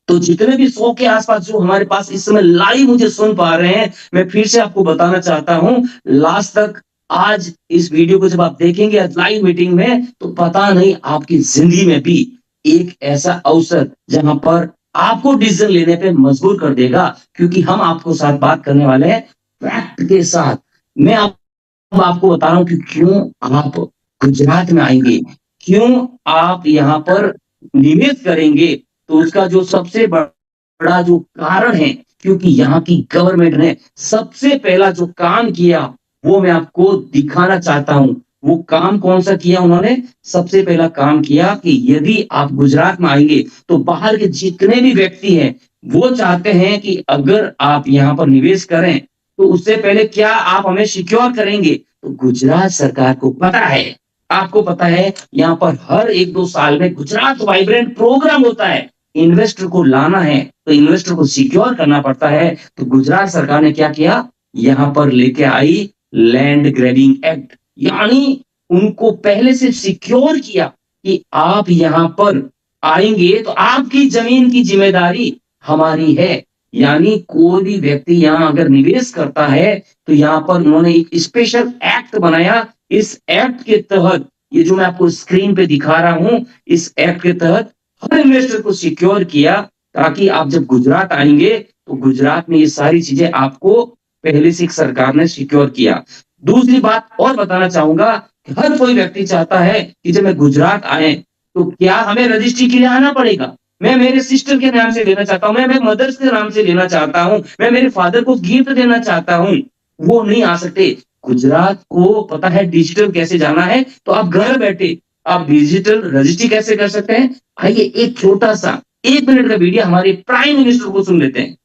तो जितने भी 100 के आसपास जो हमारे पास इस समय लाइव मुझे सुन पा रहे हैं, मैं फिर से आपको बताना चाहता हूं, लास्ट तक आज इस वीडियो को जब आप देखेंगे लाइव मीटिंग में, तो पता नहीं आपकी जिंदगी में भी एक ऐसा अवसर जहां पर आपको डिसीजन लेने पे मजबूर कर देगा। क्योंकि हम आपको साथ बात करने वाले हैं फैक्ट के साथ। मैं आपको बता रहा हूं कि क्यों आप गुजरात में आएंगे, क्यों आप यहाँ पर निवेश करेंगे। तो उसका जो सबसे बड़ा जो कारण है, क्योंकि यहाँ की गवर्नमेंट ने सबसे पहला जो काम किया वो मैं आपको दिखाना चाहता हूं। वो काम कौन सा किया उन्होंने? सबसे पहला काम किया कि यदि आप गुजरात में आएंगे तो बाहर के जितने भी व्यक्ति हैं वो चाहते हैं कि अगर आप यहाँ पर निवेश करें तो उससे पहले क्या आप हमें सिक्योर करेंगे। तो गुजरात सरकार को पता है, आपको पता है, यहाँ पर हर 1-2 साल में गुजरात वाइब्रेंट प्रोग्राम होता है। इन्वेस्टर को लाना है तो इन्वेस्टर को सिक्योर करना पड़ता है। तो गुजरात सरकार ने क्या किया, यहाँ पर लेके आई लैंड ग्रैबिंग एक्ट, यानी उनको पहले से सिक्योर किया कि आप यहाँ पर आएंगे तो आपकी जमीन की जिम्मेदारी हमारी है। यानी कोई भी व्यक्ति यहाँ अगर निवेश करता है तो यहाँ पर उन्होंने एक स्पेशल एक्ट बनाया। इस एक्ट के तहत, ये जो मैं आपको स्क्रीन पे दिखा रहा हूं, इस एक्ट के तहत हर इन्वेस्टर को सिक्योर किया ताकि आप जब गुजरात आएंगे तो गुजरात में ये सारी चीजें आपको पहले से सरकार ने सिक्योर किया। दूसरी बात और बताना चाहूंगा कि हर कोई व्यक्ति चाहता है कि जब मैं गुजरात आए तो क्या हमें रजिस्ट्री के लिए आना पड़ेगा। मैं मेरे सिस्टर के नाम से लेना चाहता हूं, मैं मेरे मदर्स के नाम से लेना चाहता हूं, मैं मेरे फादर को गिफ्ट देना चाहता हूं, वो नहीं आ सकते। गुजरात को पता है डिजिटल कैसे जाना है, तो आप घर बैठे आप डिजिटल रजिस्ट्री कैसे कर सकते हैं। आइए एक छोटा सा 1 मिनट का वीडियो हमारे प्राइम मिनिस्टर को सुन लेते हैं।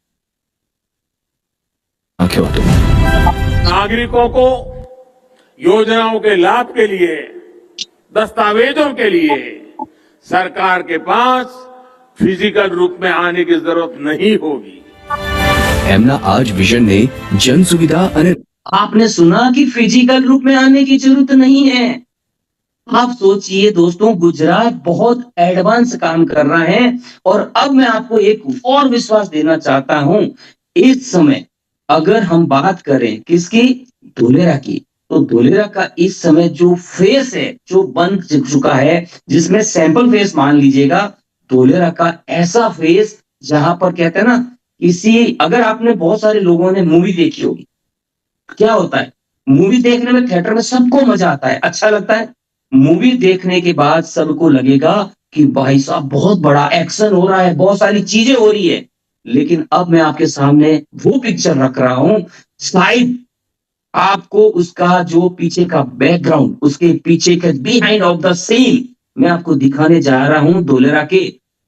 नागरिकों को योजनाओं के लाभ के लिए, दस्तावेजों के लिए सरकार के पास फिजिकल रूप में आने की जरूरत नहीं होगी। एमना आज विजन ने जन सुविधा अने आपने सुना कि फिजिकल रूप में आने की जरूरत नहीं है। आप सोचिए दोस्तों, गुजरात बहुत एडवांस काम कर रहा है। और अब मैं आपको एक और विश्वास देना चाहता हूं। इस समय अगर हम बात करें किसकी, धोलेरा की, तो धोलेरा का इस समय जो फेस है, जो बन चुका है, जिसमें सैंपल फेस मान लीजिएगा, धोलेरा का ऐसा फेस जहां पर कहते हैं ना, किसी, अगर आपने बहुत सारे लोगों ने मूवी देखी होगी, क्या होता है मूवी देखने में थिएटर में सबको मजा आता है, अच्छा लगता है। मूवी देखने के बाद सबको लगेगा कि भाई साहब बहुत बड़ा एक्शन हो रहा है, बहुत सारी चीजें हो रही है। लेकिन अब मैं आपके सामने वो पिक्चर रख रहा हूं, शायद आपको उसका जो पीछे का बैकग्राउंड, उसके पीछे के बिहाइंड ऑफ द सीन मैं आपको दिखाने जा रहा हूं धोलेरा के।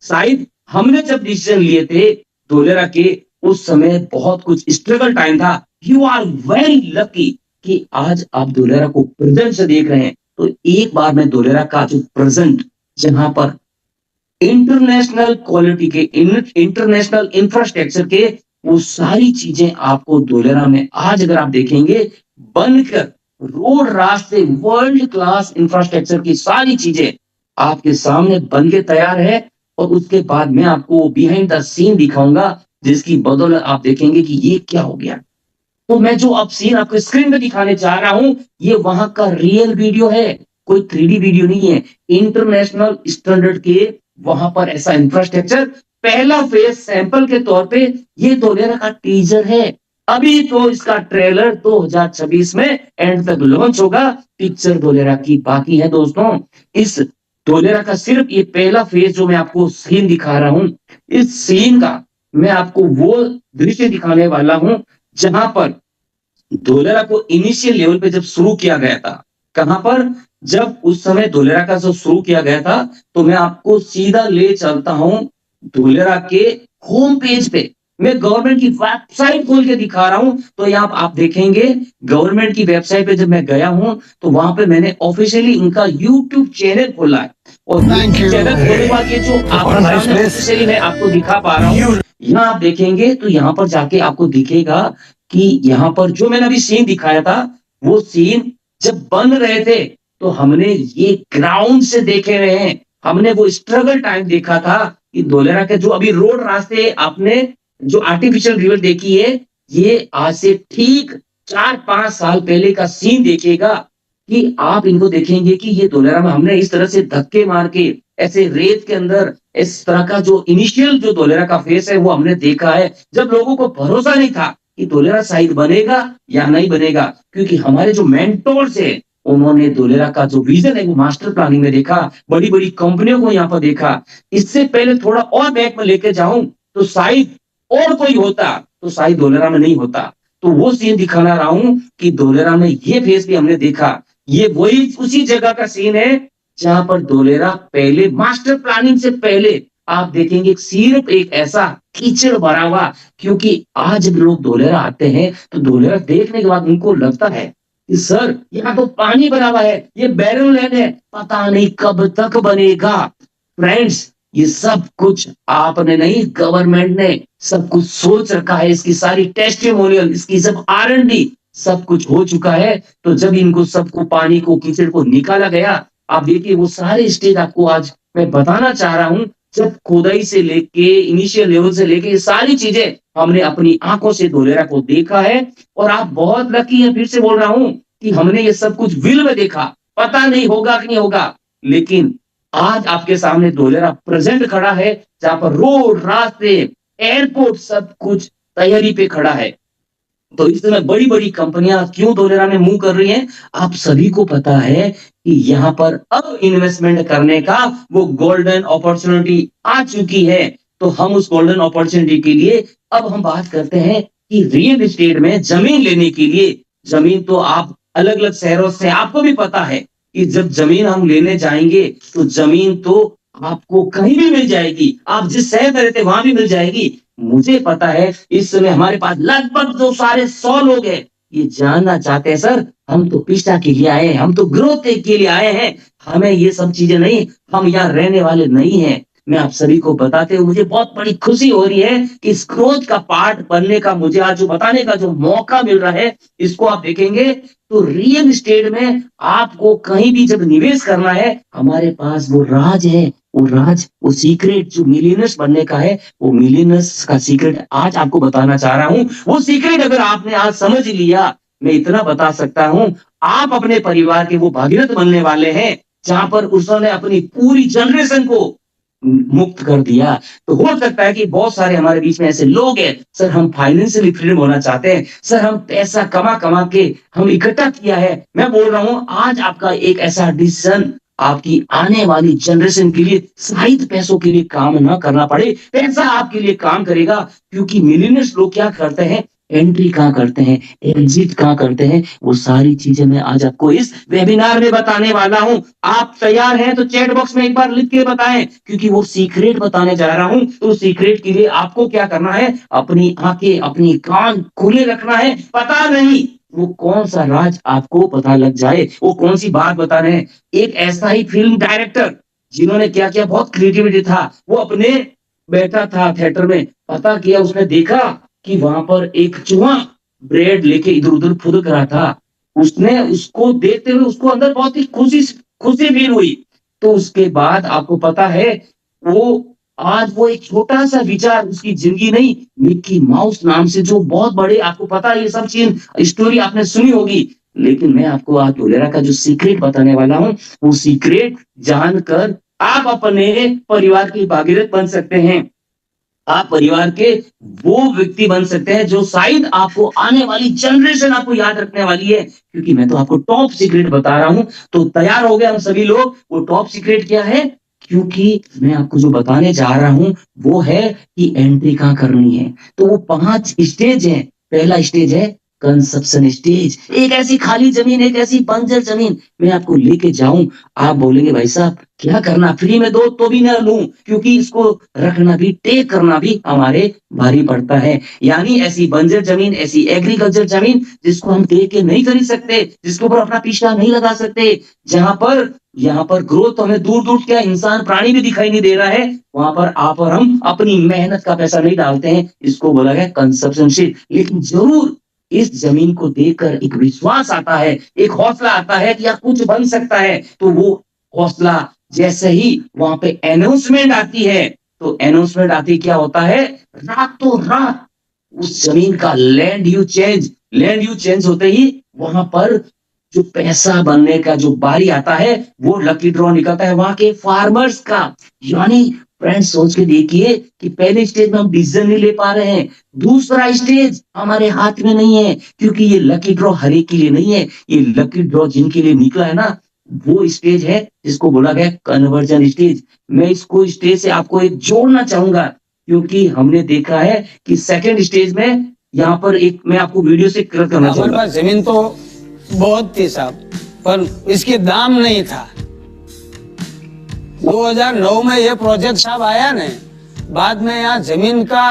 शायद हमने जब डिसीजन लिए थे धोलेरा के, उस समय बहुत कुछ स्ट्रगल टाइम था। यू आर वेरी लकी कि आज आप धोलेरा को प्रेजेंट से देख रहे हैं। तो एक बार मैं धोलेरा का जो प्रेजेंट, जहां पर इंटरनेशनल क्वालिटी के, इंटरनेशनल इंफ्रास्ट्रक्चर के, वो सारी चीजें आपको धोलेरा में आज अगर आप देखेंगे बनकर, रोड, रास्ते, वर्ल्ड क्लास इंफ्रास्ट्रक्चर की सारी चीजें आपके सामने बन के तैयार है। और उसके बाद मैं आपको बिहाइंड द सीन दिखाऊंगा, जिसकी बदौलत आप देखेंगे कि ये क्या हो गया। तो मैं जो अब सीन आपको स्क्रीन पे दिखाने जा रहा हूं, ये वहां का रियल वीडियो है, कोई 3D वीडियो नहीं है। इंटरनेशनल स्टैंडर्ड के वहां पर ऐसा इंफ्रास्ट्रक्चर, पहला फेज सैंपल के तौर पे ये धोलेरा का टीजर है। अभी तो इसका ट्रेलर 2026 में एंड तक लॉन्च होगा। पिक्चर धोलेरा की बाकी है दोस्तों। इस धोलेरा का सिर्फ ये पहला फेज जो मैं आपको सीन दिखा रहा हूं, इस सीन का मैं आपको वो दृश्य दिखाने वाला हूं जहां पर धोलेरा को इनिशियल लेवल पे जब शुरू किया गया था। कहां पर? जब उस समय धोलेरा का जो शुरू किया गया था, तो मैं आपको सीधा ले चलता हूं धोलेरा के होम पेज पे। मैं गवर्नमेंट की वेबसाइट खोल के दिखा रहा हूं। तो यहाँ आप देखेंगे गवर्नमेंट की वेबसाइट पे जब मैं गया हूं, तो वहां पे मैंने ऑफिशियली इनका यूट्यूब चैनल खोला है। और चैनल खोलने के बाद ये जो ऑफिशियली मैं आपको दिखा पा रहा हूँ, यहाँ आप देखेंगे तो यहाँ पर जाके आपको दिखेगा कि यहाँ पर जो मैंने अभी सीन दिखाया था, वो सीन जब बन रहे थे तो हमने ये ग्राउंड से देखे रहे हैं। हमने वो स्ट्रगल टाइम देखा था कि धोलेरा के जो अभी रोड, रास्ते, आपने जो आर्टिफिशियल रिवर देखी है, ये आज से ठीक 4-5 साल पहले का सीन देखिएगा कि आप इनको देखेंगे कि ये धोलेरा में हमने इस तरह से धक्के मार के ऐसे रेत के अंदर इस तरह का जो इनिशियल जो धोलेरा का फेस है वो हमने देखा है, जब लोगों को भरोसा नहीं था कि धोलेरा शायद बनेगा या नहीं बनेगा। क्योंकि हमारे जो मेंटोर्स है, उन्होंने धोलेरा का जो विजन है वो मास्टर प्लानिंग में देखा, बड़ी बड़ी कंपनियों को यहाँ पर देखा। इससे पहले थोड़ा और बैक में लेके जाऊं तो शायद और कोई होता, तो शायद धोलेरा में नहीं होता। तो वो सीन दिखाना रहा हूं कि धोलेरा में ये फेस भी हमने देखा। ये वही उसी जगह का सीन है जहां पर धोलेरा पहले मास्टर प्लानिंग से पहले आप देखेंगे सिर्फ एक ऐसा कीचड़ भरा हुआ। क्योंकि आज जब लोग धोलेरा आते हैं तो धोलेरा देखने के बाद उनको लगता है कि सर यहाँ तो पानी भरा हुआ है, ये बैरन लैंड है, पता नहीं कब तक बनेगा। फ्रेंड्स, ये सब कुछ आपने नहीं, गवर्नमेंट ने सब कुछ सोच रखा है। इसकी सारी टेस्टिमोनियल, इसकी सब R&D सब कुछ हो चुका है। तो जब इनको सबको पानी को, कीचड़ को निकाला गया, आप देखिए वो सारे स्टेज आपको आज मैं बताना चाह रहा हूं। जब खुदाई से लेके, इनिशियल लेवल से लेके, ये सारी चीजें हमने अपनी आंखों से धोलेरा को देखा है। और आप बहुत लकी हैं, फिर से बोल रहा हूं, कि हमने ये सब कुछ विल में देखा। पता नहीं होगा कि नहीं होगा, लेकिन आज आपके सामने धोलेरा प्रेजेंट खड़ा है, जहां पर रोड, रास्ते, एयरपोर्ट सब कुछ तैयारी पे खड़ा है। तो इस समय बड़ी बड़ी कंपनियां क्यों धोलेरा में मूव कर रही हैं? आप सभी को पता है कि यहाँ पर अब इन्वेस्टमेंट करने का वो गोल्डन अपॉर्चुनिटी आ चुकी है। तो हम उस गोल्डन अपॉर्चुनिटी के लिए अब हम बात करते हैं कि रियल एस्टेट में जमीन लेने के लिए, जमीन तो आप अलग अलग शहरों से, आपको भी पता है कि जब जमीन हम लेने जाएंगे तो जमीन तो आपको कहीं भी मिल जाएगी, आप जिस शहर में रहते वहां भी मिल जाएगी। मुझे पता है इस समय हमारे पास लगभग 100 लोग हैं, ये जानना चाहते हैं सर हम तो पिस्टा के लिए आए हैं, हम तो ग्रोथ के लिए आए हैं, हमें ये सब चीजें नहीं, हम यहाँ रहने वाले नहीं हैं। मैं आप सभी को बताते हुए मुझे बहुत बड़ी खुशी हो रही है कि इस ग्रोथ का पार्ट बनने का मुझे आज जो बताने का जो मौका मिल रहा है, इसको आप देखेंगे तो रियल एस्टेट में आपको कहीं भी जब निवेश करना है, हमारे पास वो राज है, वो राज, वो सीक्रेट जो मिलियनर्स बनने का है, वो मिलियनर्स का सीक्रेट आज आपको बताना चाह रहा हूं। वो सीक्रेट अगर आपने आज समझ लिया, मैं इतना बता सकता हूं, आप अपने परिवार के वो भागीरथ बनने वाले हैं, जहां पर उसने अपनी पूरी जनरेशन को मुक्त कर दिया। तो हो सकता है कि बहुत सारे हमारे बीच में ऐसे लोग हैं, सर हम फाइनेंशियली फ्रीडम होना चाहते हैं, सर हम पैसा कमा कमा के हम इकट्ठा किया है। मैं बोल रहा हूं आज आपका एक ऐसा डिसीजन आपकी आने वाली जनरेशन के लिए शायद पैसों के लिए काम ना करना पड़े, पैसा आपके लिए काम करेगा। क्योंकि मिलियनर्स लोग क्या करते हैं, एंट्री कहाँ करते हैं, एग्जिट कहाँ करते हैं, वो सारी चीजें मैं आज आपको इस वेबिनार में बताने वाला हूं। आप तैयार हैं तो चैट बॉक्स में एक बार लिख के बताएं, क्योंकि वो सीक्रेट बताने जा रहा हूं। तो सीक्रेट के लिए आपको क्या करना है, अपनी आंखें, अपनी कान खुले रखना है। पता नहीं वो कौन सा राज आपको पता लग जाए, वो कौन सी बात बता रहे हैं। एक ऐसा ही फिल्म डायरेक्टर जिन्होंने क्या किया, बहुत क्रिएटिविटी था, वो अपने बैठा था थिएटर में, पता किया, उसने देखा कि वहां पर एक चूहा ब्रेड लेके इधर उधर फुदक रहा था। उसने उसको देखते हुए उसको अंदर बहुत ही खुशी खुशी फील हुई। तो उसके बाद आपको पता है, वो आज वो एक छोटा सा विचार, उसकी जिंदगी नहीं, मिक्की माउस नाम से जो बहुत बड़े, आपको पता है ये सब चीज स्टोरी आपने सुनी होगी, लेकिन मैं आपको आज डोलेरा का जो सीक्रेट बताने वाला हूँ, वो सीक्रेट जानकर आप अपने परिवार की भागीरथ बन सकते हैं। आप परिवार के वो व्यक्ति बन सकते हैं जो शायद आपको आने वाली जनरेशन आपको याद रखने वाली है, क्योंकि मैं तो आपको टॉप सीक्रेट बता रहा हूं। तो तैयार हो गए हम सभी लोग। वो टॉप सीक्रेट क्या है? क्योंकि मैं आपको जो बताने जा रहा हूं वो है कि एंट्री कहां करनी है। तो वो 5 स्टेज है। पहला स्टेज है कंसेप्शन स्टेज, एक ऐसी खाली जमीन, एक ऐसी बंजर जमीन मैं आपको लेके जाऊं, आप बोलेंगे भाई साहब क्या करना, फ्री में दो तो भी ना लूं, क्योंकि इसको रखना भी, टेक करना भी हमारे भारी पड़ता है। यानी ऐसी बंजर जमीन, ऐसी एग्रीकल्चर जमीन जिसको हम टेक के नहीं खरीद सकते, जिसके ऊपर अपना पिछड़ा नहीं लगा सकते, जहां पर यहाँ पर ग्रोथ हमें दूर दूर क्या इंसान प्राणी भी दिखाई नहीं दे रहा है, वहां पर आप और हम अपनी मेहनत का पैसा नहीं डालते हैं, इसको बोला गया कंसेप्शन स्टेज। लेकिन जरूर इस जमीन को देखकर एक विश्वास आता है, एक हौसला आता है कि यार कुछ बन सकता है। तो वो हौसला जैसे ही वहां पे अनाउंसमेंट आती है, तो अनाउंसमेंट आती क्या होता है, रातों रात उस जमीन का लैंड यूज चेंज होते ही वहां पर जो पैसा बनने का जो बारी आता है, वो लकी ड्रॉ निकलता है वहां के फार्मर्स का। यानी फ्रेंड्स सोच के देखिए कि पहले स्टेज में हम डिसीजन नहीं ले पा रहे हैं, दूसरा स्टेज हमारे हाथ में नहीं है, क्योंकि ये लकी ड्रॉ हर एक के लिए नहीं है। ये लकी ड्रॉ जिनके लिए निकला है ना, वो स्टेज है जिसको बोला गया कन्वर्जन स्टेज। मैं इसको स्टेज से आपको एक जोड़ना चाहूंगा, क्योंकि हमने देखा है कि सेकंड स्टेज में यहाँ पर एक मैं आपको वीडियो से क्लियर करना चाहूंगा। जमीन तो बहुत थी साहब, पर इसके दाम नहीं था। 2009 में ये प्रोजेक्ट साहब आया ने, बाद में यहाँ जमीन का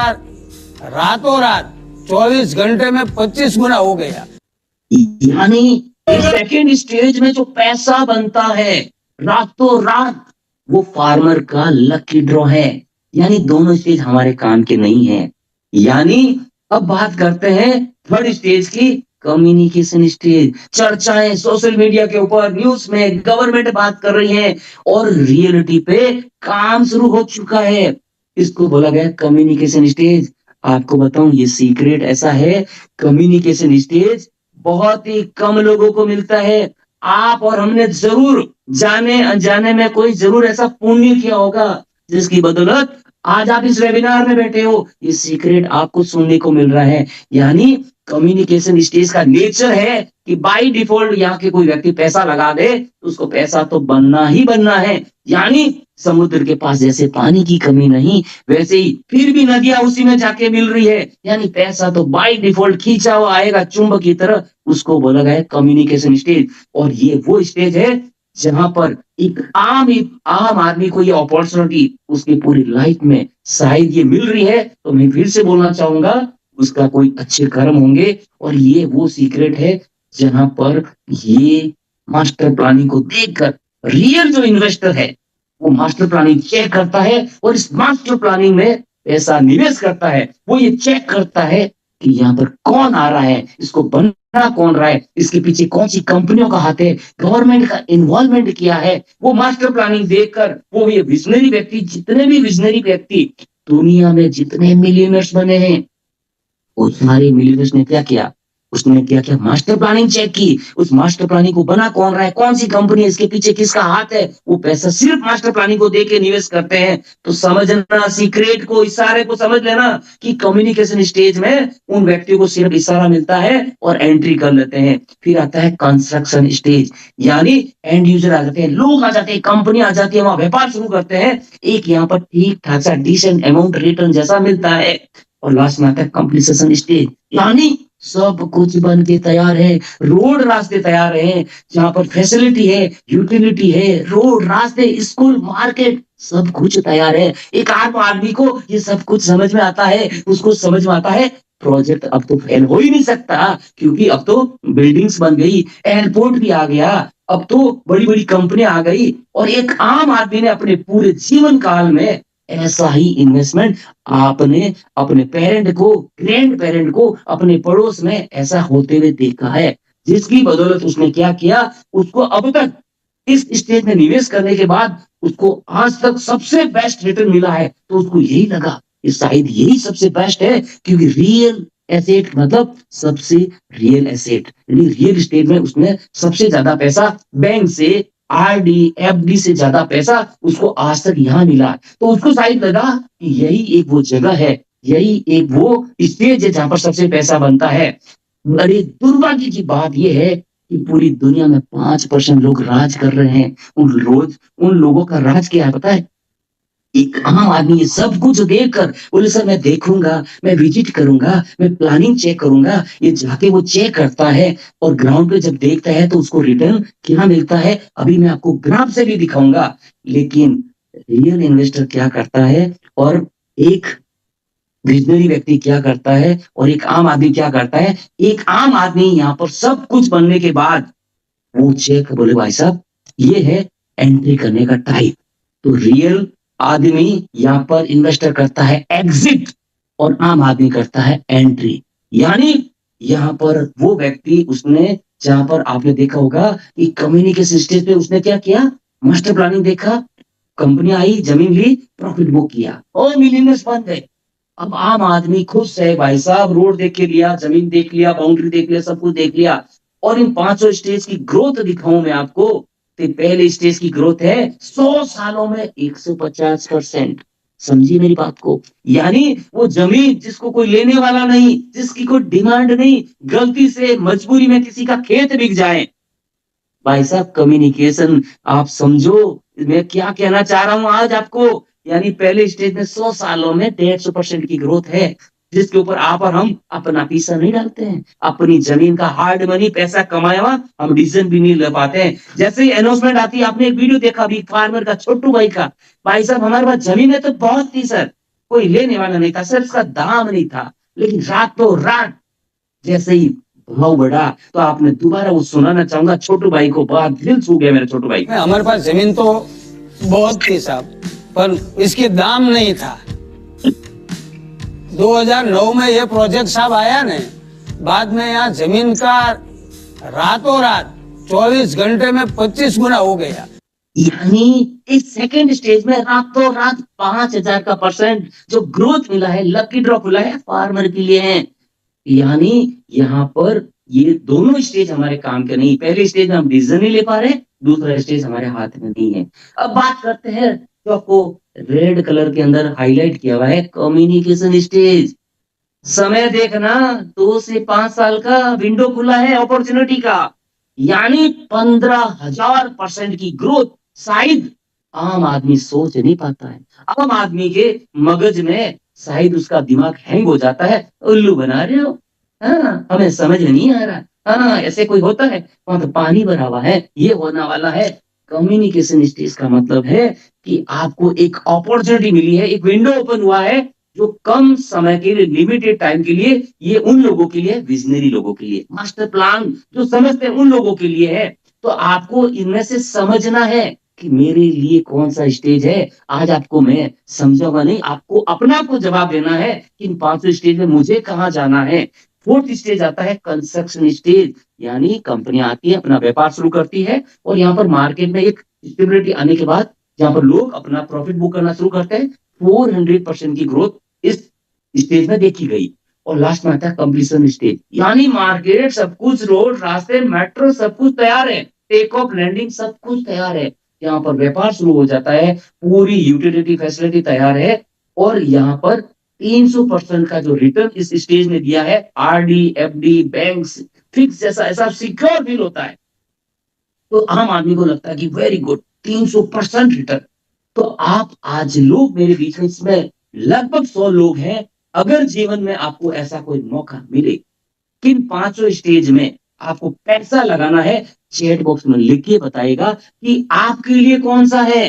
रातों रात 24 घंटे में 25 गुना हो गया। यानी सेकेंड स्टेज में जो पैसा बनता है रातों रात, वो फार्मर का लकी ड्रॉ है। यानी दोनों स्टेज हमारे काम के नहीं है। यानी अब बात करते हैं थर्ड स्टेज की, कम्युनिकेशन स्टेज। चर्चाएं सोशल मीडिया के ऊपर, न्यूज में, गवर्नमेंट बात कर रही है और रियलिटी पे काम शुरू हो चुका है, इसको बोला गया कम्युनिकेशन स्टेज। आपको बताऊं ये सीक्रेट ऐसा है, कम्युनिकेशन स्टेज बहुत ही कम लोगों को मिलता है। आप और हमने जरूर जाने अनजाने में कोई जरूर ऐसा पुण्य किया होगा जिसकी बदौलत आज आप इस वेबिनार में बैठे हो, ये सीक्रेट आपको सुनने को मिल रहा है। यानी कम्युनिकेशन स्टेज का नेचर है कि बाय डिफॉल्ट यहाँ के कोई व्यक्ति पैसा लगा दे तो उसको पैसा तो बनना ही बनना है। यानी समुद्र के पास जैसे पानी की कमी नहीं, वैसे ही फिर भी नदियां उसी में जाके मिल रही है। यानी पैसा तो बाय डिफॉल्ट खींचा हुआ आएगा चुंबक की तरह, उसको बोला गया कम्युनिकेशन स्टेज। और ये वो स्टेज है जहां पर एक आम आदमी को ये अपॉर्चुनिटी उसकी पूरी लाइफ में शायद ये मिल रही है। तो मैं फिर से बोलना चाहूंगा, उसका कोई अच्छे कर्म होंगे। और ये वो सीक्रेट है जहां पर ये मास्टर प्लानिंग को देखकर रियल जो इन्वेस्टर है वो मास्टर प्लानिंग चेक करता है और इस मास्टर प्लानिंग में पैसा निवेश करता है। वो ये चेक करता है कि यहाँ पर कौन आ रहा है, इसको बनना कौन रहा है, इसके पीछे कौन सी कंपनियों का हाथ है, गवर्नमेंट का इन्वॉल्वमेंट किया है। वो मास्टर प्लानिंग देखकर वो ये विजनरी व्यक्ति, जितने भी विजनरी व्यक्ति दुनिया में जितने मिलियनर्स बने हैं, उस सारे मिलियनर्स ने क्या किया, उसने क्या किया, मास्टर प्लानिंग चेक की। उस मास्टर प्लानिंग को बना कौन रहा है, कौन सी कंपनी है, इसके पीछे किसका हाथ है, वो पैसा सिर्फ मास्टर प्लानिंग को देके निवेश करते हैं। तो समझना सीक्रेट को, इशारे को समझ लेना कि कम्युनिकेशन स्टेज में उन व्यक्तियों को सिर्फ इशारा मिलता है और एंट्री कर लेते हैं। फिर आता है कंस्ट्रक्शन स्टेज, यानी एंड यूजर आ जाते हैं, लोग आ जाते हैं, कंपनी आ जाती है, वहां व्यापार शुरू करते हैं। एक यहाँ पर ठीक ठाक सा डिसेंट अमाउंट रिटर्न जैसा मिलता है। और लास्ट में आता है कंप्लीशन स्टेज, यानी सब कुछ बन के तैयार है, रोड रास्ते तैयार हैं, जहां पर फैसिलिटी है, यूटिलिटी है, रोड रास्ते, स्कूल, मार्केट, सब कुछ तैयार है। एक आम आदमी को ये सब कुछ समझ में आता है, उसको समझ में आता है प्रोजेक्ट अब तो फेल हो ही नहीं सकता, क्योंकि अब तो बिल्डिंग्स बन गई, एयरपोर्ट भी आ गया, अब तो बड़ी बड़ी कंपनियां आ गई और एक आम आदमी ने अपने पूरे जीवन काल में ऐसा ही इन्वेस्टमेंट आपने अपने पेरेंट को, ग्रैंड पेरेंट को, अपने पड़ोस में ऐसा होते हुए देखा है, जिसकी बदौलत उसने क्या किया, उसको अब तक इस स्टेज में निवेश करने के बाद उसको आज तक सबसे बेस्ट रिटर्न मिला है। तो उसको यही लगा कि शायद यही सबसे बेस्ट है, क्योंकि रियल एसेट मतलब सबसे रियल एसेट, यानी रियल एस्टेट में उसने सबसे ज्यादा पैसा बैंक से, आरडी, एफडी से ज्यादा पैसा उसको आज तक यहाँ मिला। तो उसको शायद लगा कि यही एक वो जगह है, यही एक वो स्टेज है जहां पर सबसे पैसा बनता है। बड़े दुर्भाग्य की बात यह है कि पूरी दुनिया में 5% लोग राज कर रहे हैं। उन लोगों का राज क्या है पता है? एक आम आदमी ये सब कुछ देखकर बोले सर मैं देखूंगा, मैं विजिट करूंगा, मैं प्लानिंग चेक करूंगा, ये जाके वो चेक करता है और ग्राउंड पे जब देखता है तो उसको रिटर्न क्या मिलता है, अभी मैं आपको ग्राफ से भी दिखाऊंगा। लेकिन रियल इन्वेस्टर क्या करता है और एक विजनरी व्यक्ति क्या करता है और एक आम आदमी क्या करता है? एक आम आदमी यहाँ पर सब कुछ बनने के बाद वो चेक, बोले भाई साहब ये है एंट्री करने का टाइप। तो रियल आदमी यहाँ पर इन्वेस्टर करता है एग्जिट और आम आदमी करता है एंट्री। यानी यहाँ पर वो व्यक्ति, उसने जहां पर आपने देखा होगा कि कम्युनिकेशन स्टेज पे उसने क्या किया, मास्टर प्लानिंग देखा, कंपनी आई, जमीन ली, प्रॉफिट बुक किया और मिलियनर्स बन गए। अब आम आदमी खुश है भाई साहब, रोड देख के लिया, जमीन देख लिया, बाउंड्री देख लिया, सब कुछ देख लिया। और इन 500 स्टेज की ग्रोथ दिखाऊं मैं आपको, तो पहले स्टेज की ग्रोथ है 100 सालों में 150%। समझिए मेरी बात को। यानी वो जमीन जिसको कोई लेने वाला नहीं, जिसकी कोई डिमांड नहीं, गलती से मजबूरी में किसी का खेत बिक जाए, भाई साहब कम्युनिकेशन, आप समझो मैं क्या कहना चाह रहा हूं आज आपको। यानी पहले स्टेज में 100 सालों में 150% की ग्रोथ है, जिसके ऊपर आप और हम अपना पैसा नहीं डालते हैं, अपनी जमीन का हार्ड मनी पैसा कमाया हुआ हम डिसीजन भी नहीं ले पाते हैं। जैसे ही अनाउंसमेंट आती है, आपने एक वीडियो देखा अभी फार्मर का, छोटू भाई का, भाई साहब हमारे पास जमीन है तो बहुत थी सर, कोई लेने वाला नहीं था सर, इसका दाम नहीं था, लेकिन रातों रात जैसे ही भाव बढ़ा तो आपने दोबारा वो सुनाना चाहूंगा छोटू भाई को, बहुत दिल छू गया मेरे छोटू भाई। हमारे पास जमीन तो बहुत थी साहब, पर इसके दाम नहीं था। 2009 में ये प्रोजेक्ट साहब आया ने, बाद में यहाँ जमीन का रातों रात 24 घंटे में 25 गुना हो गया। यानी इस सेकंड स्टेज में रातों रात 5000% जो ग्रोथ मिला है, लकी ड्रॉ खुला है फार्मर के लिए है। यानी यहाँ पर ये दोनों स्टेज हमारे काम के नहीं। पहले स्टेज में हम डिसीजन नहीं ले पा रहे, दूसरा स्टेज हमारे हाथ में नहीं है। अब बात करते हैं जो आपको रेड कलर के अंदर हाईलाइट किया हुआ है, कम्युनिकेशन स्टेज। समय देखना, 2 से 5 साल का विंडो खुला है अपॉर्चुनिटी का। यानी 15,000% की ग्रोथ शायद आम आदमी सोच नहीं पाता है। आम आदमी के मगज में शायद उसका दिमाग हैंग हो जाता है, उल्लू बना रहे हो, हाँ हमें समझ में नहीं आ रहा, हाँ ऐसे कोई होता है, वहां तो पानी भरा हुआ है, ये होने वाला है। कम्युनिकेशन स्टेज का मतलब है कि आपको एक अपॉर्चुनिटी मिली है, एक विंडो ओपन हुआ है जो कम समय के लिए, लिमिटेड टाइम के लिए, ये उन लोगों के लिए, विजनरी लोगों के लिए, मास्टर प्लान जो समझते हैं उन लोगों के लिए है। तो आपको इनमें से समझना है कि मेरे लिए कौन सा स्टेज है। आज आपको मैं समझाऊंगा नहीं, आपको अपना आपको जवाब देना है कि इन 5 स्टेज में मुझे कहाँ जाना है। 4th स्टेज आता है कंस्ट्रक्शन स्टेज, यानी कंपनियां आती है, अपना व्यापार शुरू करती है और यहाँ पर मार्केट में एक स्टेबिलिटी आने के बाद जहाँ पर लोग अपना प्रॉफिट बुक करना शुरू करते हैं, 400% की ग्रोथ इस स्टेज में देखी गई। और लास्ट में आता है कंप्लीशन स्टेज, यानी मार्केट सब कुछ, रोड, रास्ते, मेट्रो सब कुछ तैयार है, टेक ऑफ, लैंडिंग सब कुछ तैयार है, यहाँ पर व्यापार शुरू हो जाता है, पूरी यूटिलिटी फैसिलिटी तैयार है और यहाँ पर 300% का जो रिटर्न इस स्टेज ने दिया है, आरडी, एफडी, बैंक्स, फिक्स जैसा ऐसा सिक्योर फील होता है। तो आम आदमी को लगता है कि वेरी गुड, 300% रिटर्न। तो आप आज लोग मेरे बीच में, इसमें लगभग 100 लोग हैं। अगर जीवन में आपको ऐसा कोई मौका मिले, किन 5 स्टेज में आपको पैसा लगाना है, चैट बॉक्स में लिख के बताइएगा कि आपके लिए कौन सा है,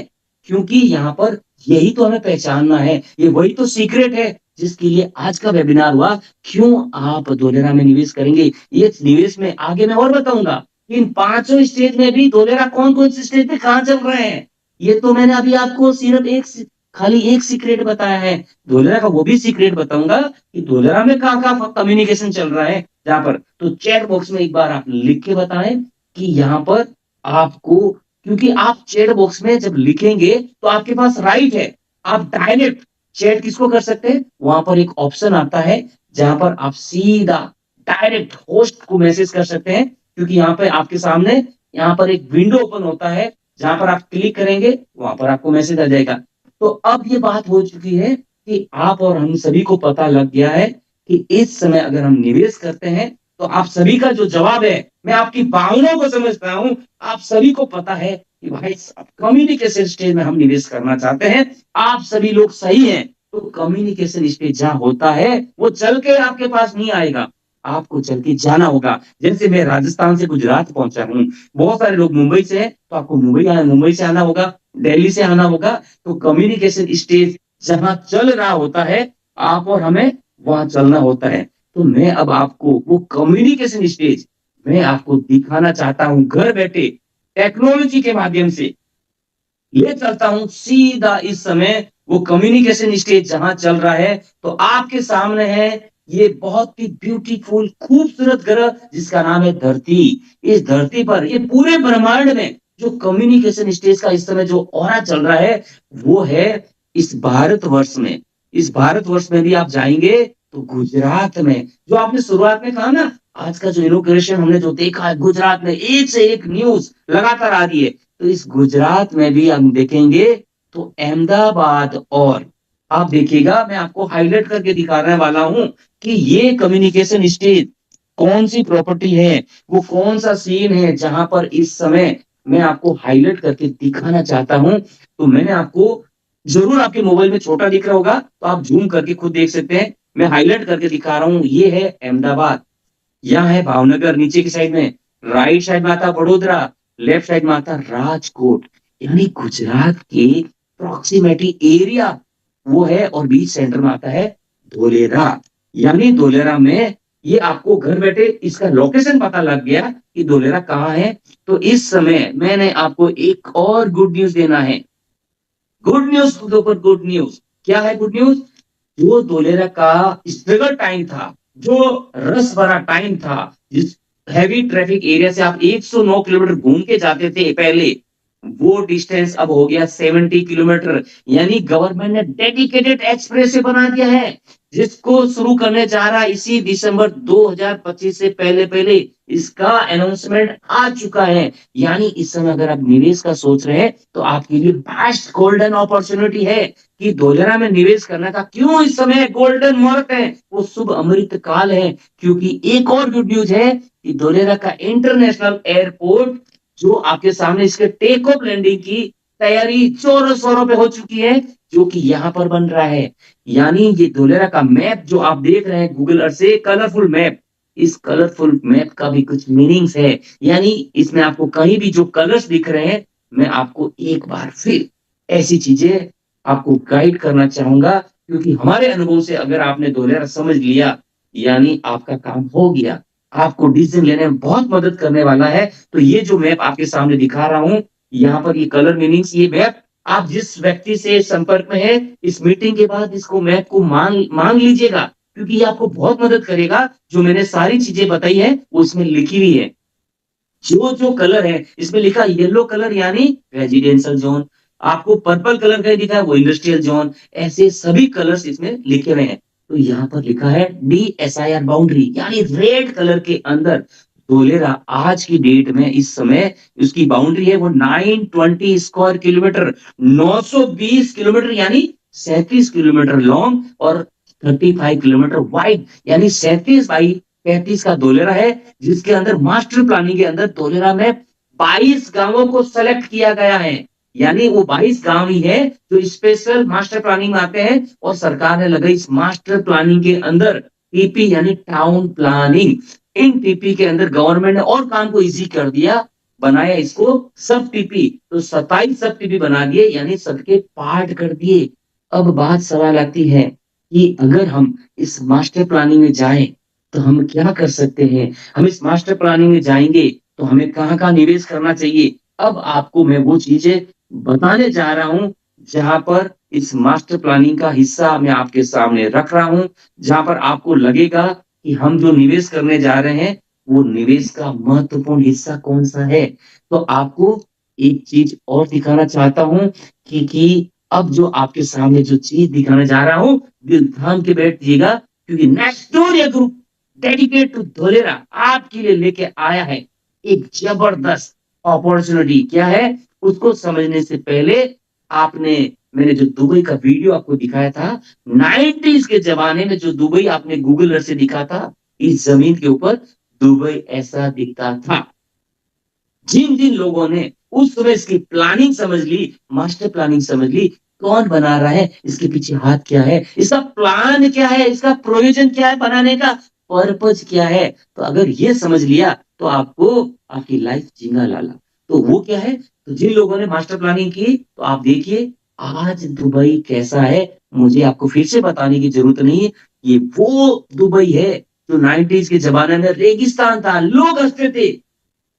क्योंकि यहाँ पर यही तो हमें पहचानना है, ये वही तो सीक्रेट है जिसके लिए आज का वेबिनार हुआ। क्यों आप धोलेरा में निवेश करेंगे, ये निवेश में आगे मैं और बताऊंगा, इन पांचों स्टेट में भी धोलेरा कौन कौन से स्टेट में कहाँ चल रहे हैं, ये तो मैंने अभी आपको सिर्फ खाली एक सीक्रेट बताया है। धोलेरा का वो भी सीक्रेट बताऊंगा कि धोलेरा में कहाँ कहाँ कम्युनिकेशन चल रहा है जहां पर। तो चैट बॉक्स में एक बार आप लिख के बताएं कि यहाँ पर आपको, क्योंकि आप चैट बॉक्स में जब लिखेंगे तो आपके पास राइट है, आप डायरेक्ट चैट किसको कर सकते हैं, वहां पर एक ऑप्शन आता है जहां पर आप सीधा डायरेक्ट होस्ट को मैसेज कर सकते हैं, क्योंकि यहाँ पे आपके सामने यहाँ पर एक विंडो ओपन होता है जहां पर आप क्लिक करेंगे वहां पर आपको मैसेज आ जाएगा। तो अब ये बात हो चुकी है कि आप और हम सभी को पता लग गया है कि इस समय अगर हम निवेश करते हैं तो आप सभी का जो जवाब है, मैं आपकी भावनाओं को समझता हूं, आप सभी को पता है कि भाई कम्युनिकेशन स्टेज में हम निवेश करना चाहते हैं। आप सभी लोग सही हैं, तो कम्युनिकेशन स्टेज जहां होता है वो चल के आपके पास नहीं आएगा, आपको चल के जाना होगा। जैसे मैं राजस्थान से गुजरात पहुंचा हूं, बहुत सारे लोग मुंबई से हैं, तो आपको मुंबई से आना होगा, दिल्ली से आना होगा। तो कम्युनिकेशन स्टेज जहां चल रहा होता है, आप और हमें वहां चलना होता है। तो मैं अब आपको वो कम्युनिकेशन स्टेज मैं आपको दिखाना चाहता हूं, घर बैठे टेक्नोलॉजी के माध्यम से ले चलता हूं सीधा इस समय वो कम्युनिकेशन स्टेज जहां चल रहा है। तो आपके सामने है ये बहुत ही ब्यूटीफुल खूबसूरत ग्रह जिसका नाम है धरती। इस धरती पर ये पूरे ब्रह्मांड में जो कम्युनिकेशन स्टेज का इस समय जो ऑरा चल रहा है वो है इस भारतवर्ष में। इस भारतवर्ष में भी आप जाएंगे तो गुजरात में, जो आपने शुरुआत में कहा ना, आज का जो इनॉग्रेशन हमने जो देखा है गुजरात में, एक से एक न्यूज लगातार आ रही है, तो इस गुजरात में भी हम देखेंगे तो अहमदाबाद, और आप देखिएगा मैं आपको हाईलाइट करके दिखाने वाला हूं कि ये कम्युनिकेशन स्टेज कौन सी प्रॉपर्टी है, वो कौन सा सीन है जहां पर इस समय मैं आपको हाईलाइट करके दिखाना चाहता हूं। तो मैंने आपको जरूर, आपके मोबाइल में छोटा दिख रहा होगा तो आप जूम करके खुद देख सकते हैं, मैं हाईलाइट करके दिखा रहा हूं। ये है अहमदाबाद, यहाँ है भावनगर नीचे की साइड में, राइट साइड में आता वडोदरा, लेफ्ट साइड में आता राजकोट, यानी गुजरात के प्रॉक्सिमिटी एरिया वो है, और बीच सेंटर में आता है धोलेरा। यानी धोलेरा में ये आपको घर बैठे इसका लोकेशन पता लग गया कि धोलेरा कहाँ है। तो इस समय मैंने आपको एक और गुड न्यूज देना है, गुड न्यूज के ऊपर गुड न्यूज। क्या है गुड न्यूज? जो धोलेरा का स्ट्रगल टाइम था, जो रस भरा टाइम था, जिस हैवी ट्रैफिक एरिया से आप 109 किलोमीटर घूम के जाते थे पहले, वो डिस्टेंस अब हो गया 70 किलोमीटर। यानी गवर्नमेंट ने डेडिकेटेड एक्सप्रेस बना दिया है जिसको शुरू करने जा रहा है इसी दिसंबर 2025 से पहले इसका अनाउंसमेंट आ चुका है। यानी इस समय अगर आप निवेश का सोच रहे हैं तो आपके लिए बेस्ट गोल्डन अपॉर्चुनिटी है कि धोलेरा में निवेश करने का। क्यों इस समय गोल्डन मुहूर्त है, वो शुभ अमृत काल है, क्योंकि एक और गुड न्यूज है कि धोलेरा का इंटरनेशनल एयरपोर्ट जो आपके सामने इसके टेक ऑफ लैंडिंग की तैयारी जोरों शोरों पे हो चुकी है, जो कि यहाँ पर बन रहा है। यानी ये धोलेरा का मैप जो आप देख रहे हैं गूगल अर्थ से, कलरफुल मैप, इस कलरफुल मैप का भी कुछ मीनिंग्स है। यानी इसमें आपको कहीं भी जो कलर्स दिख रहे हैं, मैं आपको एक बार फिर ऐसी चीजें आपको गाइड करना चाहूंगा, क्योंकि हमारे अनुभव से अगर आपने धोलेरा समझ लिया यानी आपका काम हो गया, आपको डिसीजन लेने में बहुत मदद करने वाला है। तो ये जो मैप आपके सामने दिखा रहा हूं, यहाँ पर ये कलर मीनिंग्स, ये मैप आप जिस व्यक्ति से संपर्क में है इस मीटिंग के बाद इसको मैप को मांग लीजिएगा, क्योंकि ये आपको बहुत मदद करेगा। जो मैंने सारी चीजें बताई है वो इसमें लिखी हुई है। जो कलर है इसमें लिखा, येलो कलर यानी रेजिडेंशियल जोन, आपको पर्पल कलर का दिखा है वो इंडस्ट्रियल जोन, ऐसे सभी कलर्स इसमें लिखे हुए हैं। तो यहाँ पर लिखा है DSIR बाउंड्री, यानी रेड कलर के अंदर धोलेरा आज की डेट में इस समय उसकी बाउंड्री है वो 920 स्क्वायर किलोमीटर, 920 किलोमीटर यानी 37 किलोमीटर लॉन्ग और 35 किलोमीटर वाइड, यानी 37 बाई 35 का धोलेरा है, जिसके अंदर मास्टर प्लानिंग के अंदर धोलेरा में 22 गांवों को सेलेक्ट किया गया है। यानी वो 22 गांव ही है जो स्पेशल मास्टर प्लानिंग में आते हैं, और सरकार ने लगाई इस मास्टर प्लानिंग के अंदर टीपी यानी टाउन प्लानिंग। इन टीपी के अंदर गवर्नमेंट ने और काम को इजी कर दिया, बनाया इसको सब टीपी, तो 27 सब टीपी बना दिए, यानी सबके पार्ट कर दिए। अब बात सवाल आती है कि अगर हम इस मास्टर प्लानिंग में जाएं तो हम क्या कर सकते हैं। हम इस मास्टर प्लानिंग में जाएंगे तो हमें कहाँ कहाँ निवेश करना चाहिए। अब आपको मैं वो चीजें बताने जा रहा हूं जहां पर इस मास्टर प्लानिंग का हिस्सा मैं आपके सामने रख रहा हूं, जहां पर आपको लगेगा कि हम जो निवेश करने जा रहे हैं वो निवेश का महत्वपूर्ण हिस्सा कौन सा है। तो आपको एक चीज और दिखाना चाहता हूं कि अब जो आपके सामने जो चीज दिखाने जा रहा हूं, दिल थाम के बैठिएगा, क्योंकि नेक्स्टोरिया ग्रुप डेडिकेट टू धोलेरा आपके लिए लेके आया है एक जबरदस्त अपॉर्चुनिटी। क्या है उसको समझने से पहले मैंने जो दुबई का वीडियो आपको दिखाया था 90s के जमाने में, जो दुबई आपने गूगल अर्थ से दिखा था, इस जमीन के ऊपर दुबई ऐसा दिखता था। जिन जिन लोगों ने उस समय इसकी प्लानिंग समझ ली, मास्टर प्लानिंग समझ ली, कौन बना रहा है, इसके पीछे हाथ क्या है, इसका प्लान क्या है, इसका प्रयोजन क्या है, बनाने का पर्पज क्या है, तो अगर ये समझ लिया तो आपको आपकी लाइफ जिंगा लाला। तो वो क्या है, तो जिन लोगों ने मास्टर प्लानिंग की, तो आप देखिए आज दुबई कैसा है। मुझे आपको फिर से बताने की जरूरत नहीं है, ये वो दुबई है जो 90s के जमाने में रेगिस्तान था, लोग हंसते थे,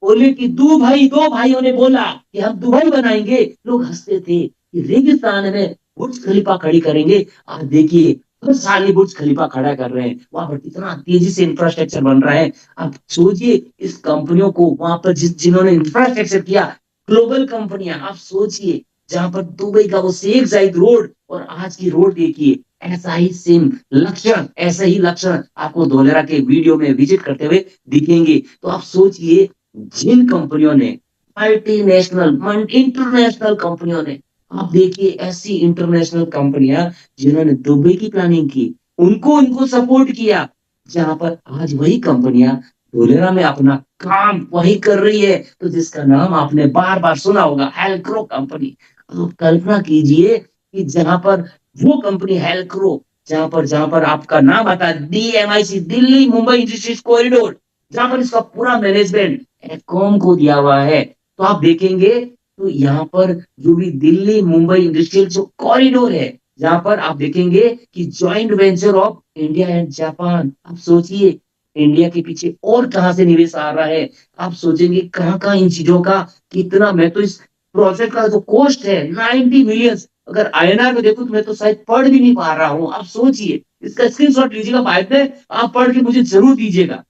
बोले कि दो भाइयों ने बोला कि हम दुबई बनाएंगे, लोग हंसते थे कि रेगिस्तान में बुर्ज खलीफा खड़ी करेंगे। आज देखिए हर साल ये बुर्ज खलीफा खड़ा कर रहे हैं, वहां पर कितना तेजी से इंफ्रास्ट्रक्चर बन रहा है। आप सोचिए इस कंपनियों को वहां पर जिन्होंने इंफ्रास्ट्रक्चर किया, ग्लोबल कंपनियां, आप सोचिए जहां पर दुबई का वो शेख जायद रोड और आज की रोड देखिए, ऐसा ही सेम लक्षण, ऐसा ही लक्षण आपको धोलेरा के वीडियो में विजिट करते हुए दिखेंगे। तो आप सोचिए जिन कंपनियों ने मल्टीनेशनल इंटरनेशनल कंपनियों ने, आप देखिए ऐसी इंटरनेशनल कंपनियां जिन्होंने दुबई की प्लानिंग की, उनको सपोर्ट किया, जहां पर आज वही कंपनियां धोलेरा में अपना काम वही कर रही है, तो जिसका नाम आपने बार बार सुना होगा, हेल्क्रो कंपनी। तो कल्पना कीजिए कि जहां पर वो कंपनी हेल्क्रो, जहां पर आपका नाम आता है DMIC, Delhi Mumbai industries corridor, जहां पर इसका पूरा मैनेजमेंट एकॉम को दिया हुआ है। तो आप देखेंगे तो यहाँ पर जो भी दिल्ली मुंबई इंडस्ट्रियल जो कॉरिडोर है, जहां पर आप देखेंगे कि joint venture of India and Japan. आप सोचिए इंडिया के पीछे और कहां से निवेश आ रहा है, आप सोचेंगे कहां कहां इन चीजों का कितना। मैं तो इस प्रोजेक्ट का जो कॉस्ट है 90 मिलियन, अगर INR में देखो तो मैं तो शायद पढ़ भी नहीं पा रहा हूं। आप सोचिए, इसका स्क्रीनशॉट लीजिएगा, बाद में आप पढ़ के मुझे जरूर दीजिएगा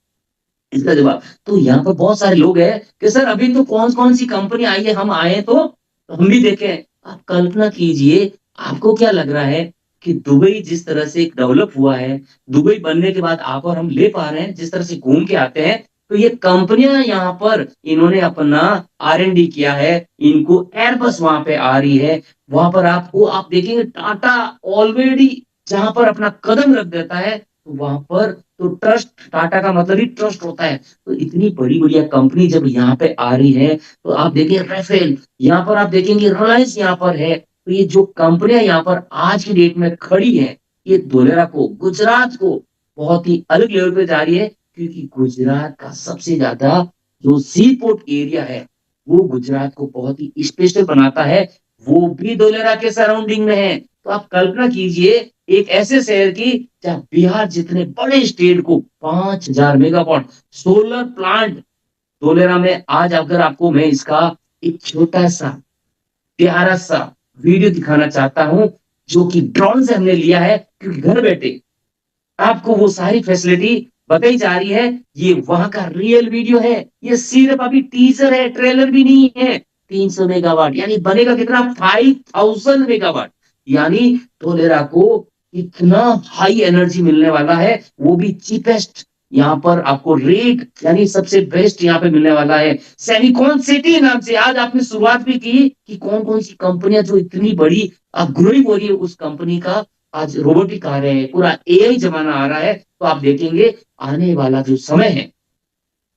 इसका जवाब। तो यहाँ पर बहुत सारे लोग हैं कि सर अभी तो कौन कौन सी कंपनी आई है, हम आए तो हम भी देखें। आप कल्पना कीजिए, आपको क्या लग रहा है कि दुबई जिस तरह से डेवलप हुआ है, दुबई बनने के बाद आप और हम ले पा रहे हैं, जिस तरह से घूम के आते हैं, तो ये कंपनियां यहाँ पर इन्होंने अपना R&D किया है, इनको एयरबस वहां पे आ रही है, वहां पर आप देखेंगे टाटा ऑलरेडी जहां पर अपना कदम रख देता है, तो वहां पर तो ट्रस्ट, टाटा का मतलब ही ट्रस्ट होता है। तो इतनी बड़ी बढ़िया कंपनी जब यहाँ पे आ रही है, तो आप देखिए राफेल, यहाँ पर आप देखेंगे रिलायंस यहाँ पर है। तो ये जो कंपनियां यहाँ पर आज की डेट में खड़ी है, ये धोलेरा को, गुजरात को बहुत ही अलग लेवल पे जा रही है, क्योंकि गुजरात का सबसे ज्यादा जो सी पोर्ट एरिया है वो गुजरात को बहुत ही स्पेशल बनाता है, वो भी धोलेरा के सराउंडिंग में है। तो आप कल्पना कीजिए एक ऐसे शहर की जहां बिहार जितने बड़े स्टेट को 5000 मेगावाट सोलर प्लांट धोलेरा में। आज अगर आपको मैं इसका एक छोटा सा प्यारा सा वीडियो दिखाना चाहता हूं, जो कि ड्रोन से हमने लिया है, क्योंकि घर बैठे आपको वो सारी फैसिलिटी बताई जा रही है। ये वहां का रियल वीडियो है, ये सिर्फ अभी टीजर है, ट्रेलर भी नहीं है। 300 मेगावाट यानी बनेगा कितना, 5000 मेगावाट, यानी धोलेरा को इतना हाई एनर्जी मिलने वाला है, वो भी चीपेस्ट यहाँ पर आपको रेट, यानी सबसे बेस्ट यहाँ पे मिलने वाला है। सेमिकॉन सिटी नाम से आज आपने शुरुआत भी की कि कौन कौन सी कंपनियां जो इतनी बड़ी ग्रोइंग हो रही है, उस कंपनी का आज रोबोटिक आ रहे हैं, पूरा AI जमाना आ रहा है। तो आप देखेंगे आने वाला जो समय है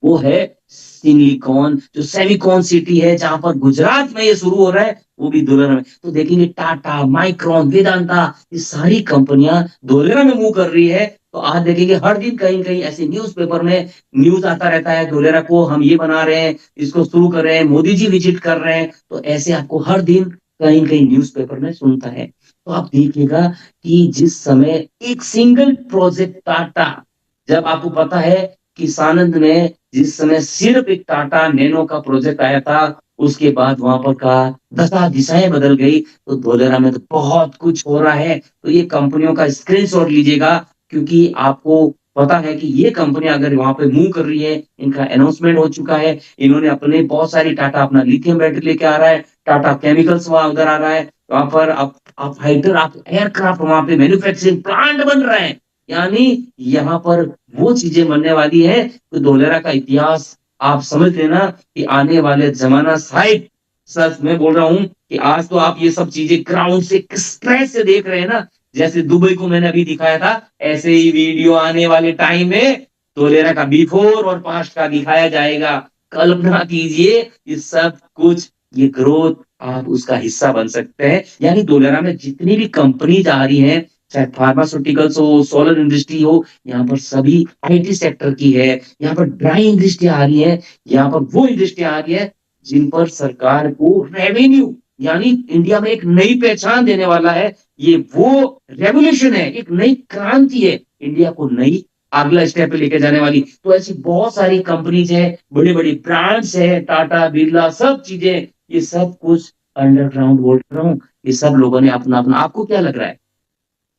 वो है सिलिकॉन, जो सेमिकॉन सिटी है, जहां पर गुजरात में ये शुरू हो रहा है, वो भी धोलेरा में। तो देखेंगे टाटा, माइक्रोन, वेदांता, ये सारी कंपनियां धोलेरा में मूव कर रही है। तो आज देखेंगे हर दिन कहीं कहीं ऐसे न्यूज़पेपर में न्यूज आता रहता है, धोलेरा को हम ये बना रहे हैं, इसको शुरू कर रहे हैं, मोदी जी विजिट कर रहे हैं। तो ऐसे आपको हर दिन कहीं कहीं न्यूज़पेपर में सुनता है। तो आप देखिएगा कि जिस समय एक सिंगल प्रोजेक्ट टाटा, जब आपको पता है कि सानंद में जिस समय सिर्फ एक टाटा नैनो का प्रोजेक्ट आया था, उसके बाद वहां पर का दशा दिशाएं बदल गई। तो धोलेरा में तो बहुत कुछ हो रहा है। तो ये कंपनियों का स्क्रीनशॉट लीजिएगा, क्योंकि आपको पता है कि ये कंपनी अगर वहां पे मूव कर रही है, इनका अनाउंसमेंट हो चुका है, इन्होंने अपने बहुत सारी टाटा अपना लिथियम बैटरी लेके आ रहा है, टाटा केमिकल्स वहां उधर आ रहा है, वहां पर आप फाइटर आप एयरक्राफ्ट वहां पे मैन्युफैक्चरिंग प्लांट बन रहे हैं। यानी यहाँ पर वो चीजें बनने वाली है। तो धोलेरा का इतिहास आप समझ लेना कि आने वाले जमाना साहिब, सच मैं बोल रहा हूँ कि आज तो आप ये सब चीजें ग्राउंड से किस तरह से देख रहे हैं ना, जैसे दुबई को मैंने अभी दिखाया था, ऐसे ही वीडियो आने वाले टाइम में धोलेरा का बिफोर और पास्ट का दिखाया जाएगा। कल्पना कीजिए ये सब कुछ, ये ग्रोथ आप उसका हिस्सा बन सकते हैं। यानी धोलेरा में जितनी भी कंपनीज आ रही हैं, चाहे फार्मास्यूटिकल्स हो, सोलर इंडस्ट्री हो, यहाँ पर सभी आईटी सेक्टर की है। यहाँ पर ड्राई इंडस्ट्री आ रही है, यहाँ पर वो इंडस्ट्री आ रही है जिन पर सरकार को रेवेन्यू, यानी इंडिया में एक नई पहचान देने वाला है। ये वो रेवोल्यूशन है, एक नई क्रांति है, इंडिया को नई अगला स्टेप पे लेके जाने वाली। तो ऐसी बहुत सारी कंपनीज है, बड़ी बड़ी ब्रांड्स है, टाटा बिरला सब चीजें, ये सब कुछ अंडरग्राउंड बोल रहा हूँ, ये सब लोगों ने अपना अपना, आपको क्या लग रहा है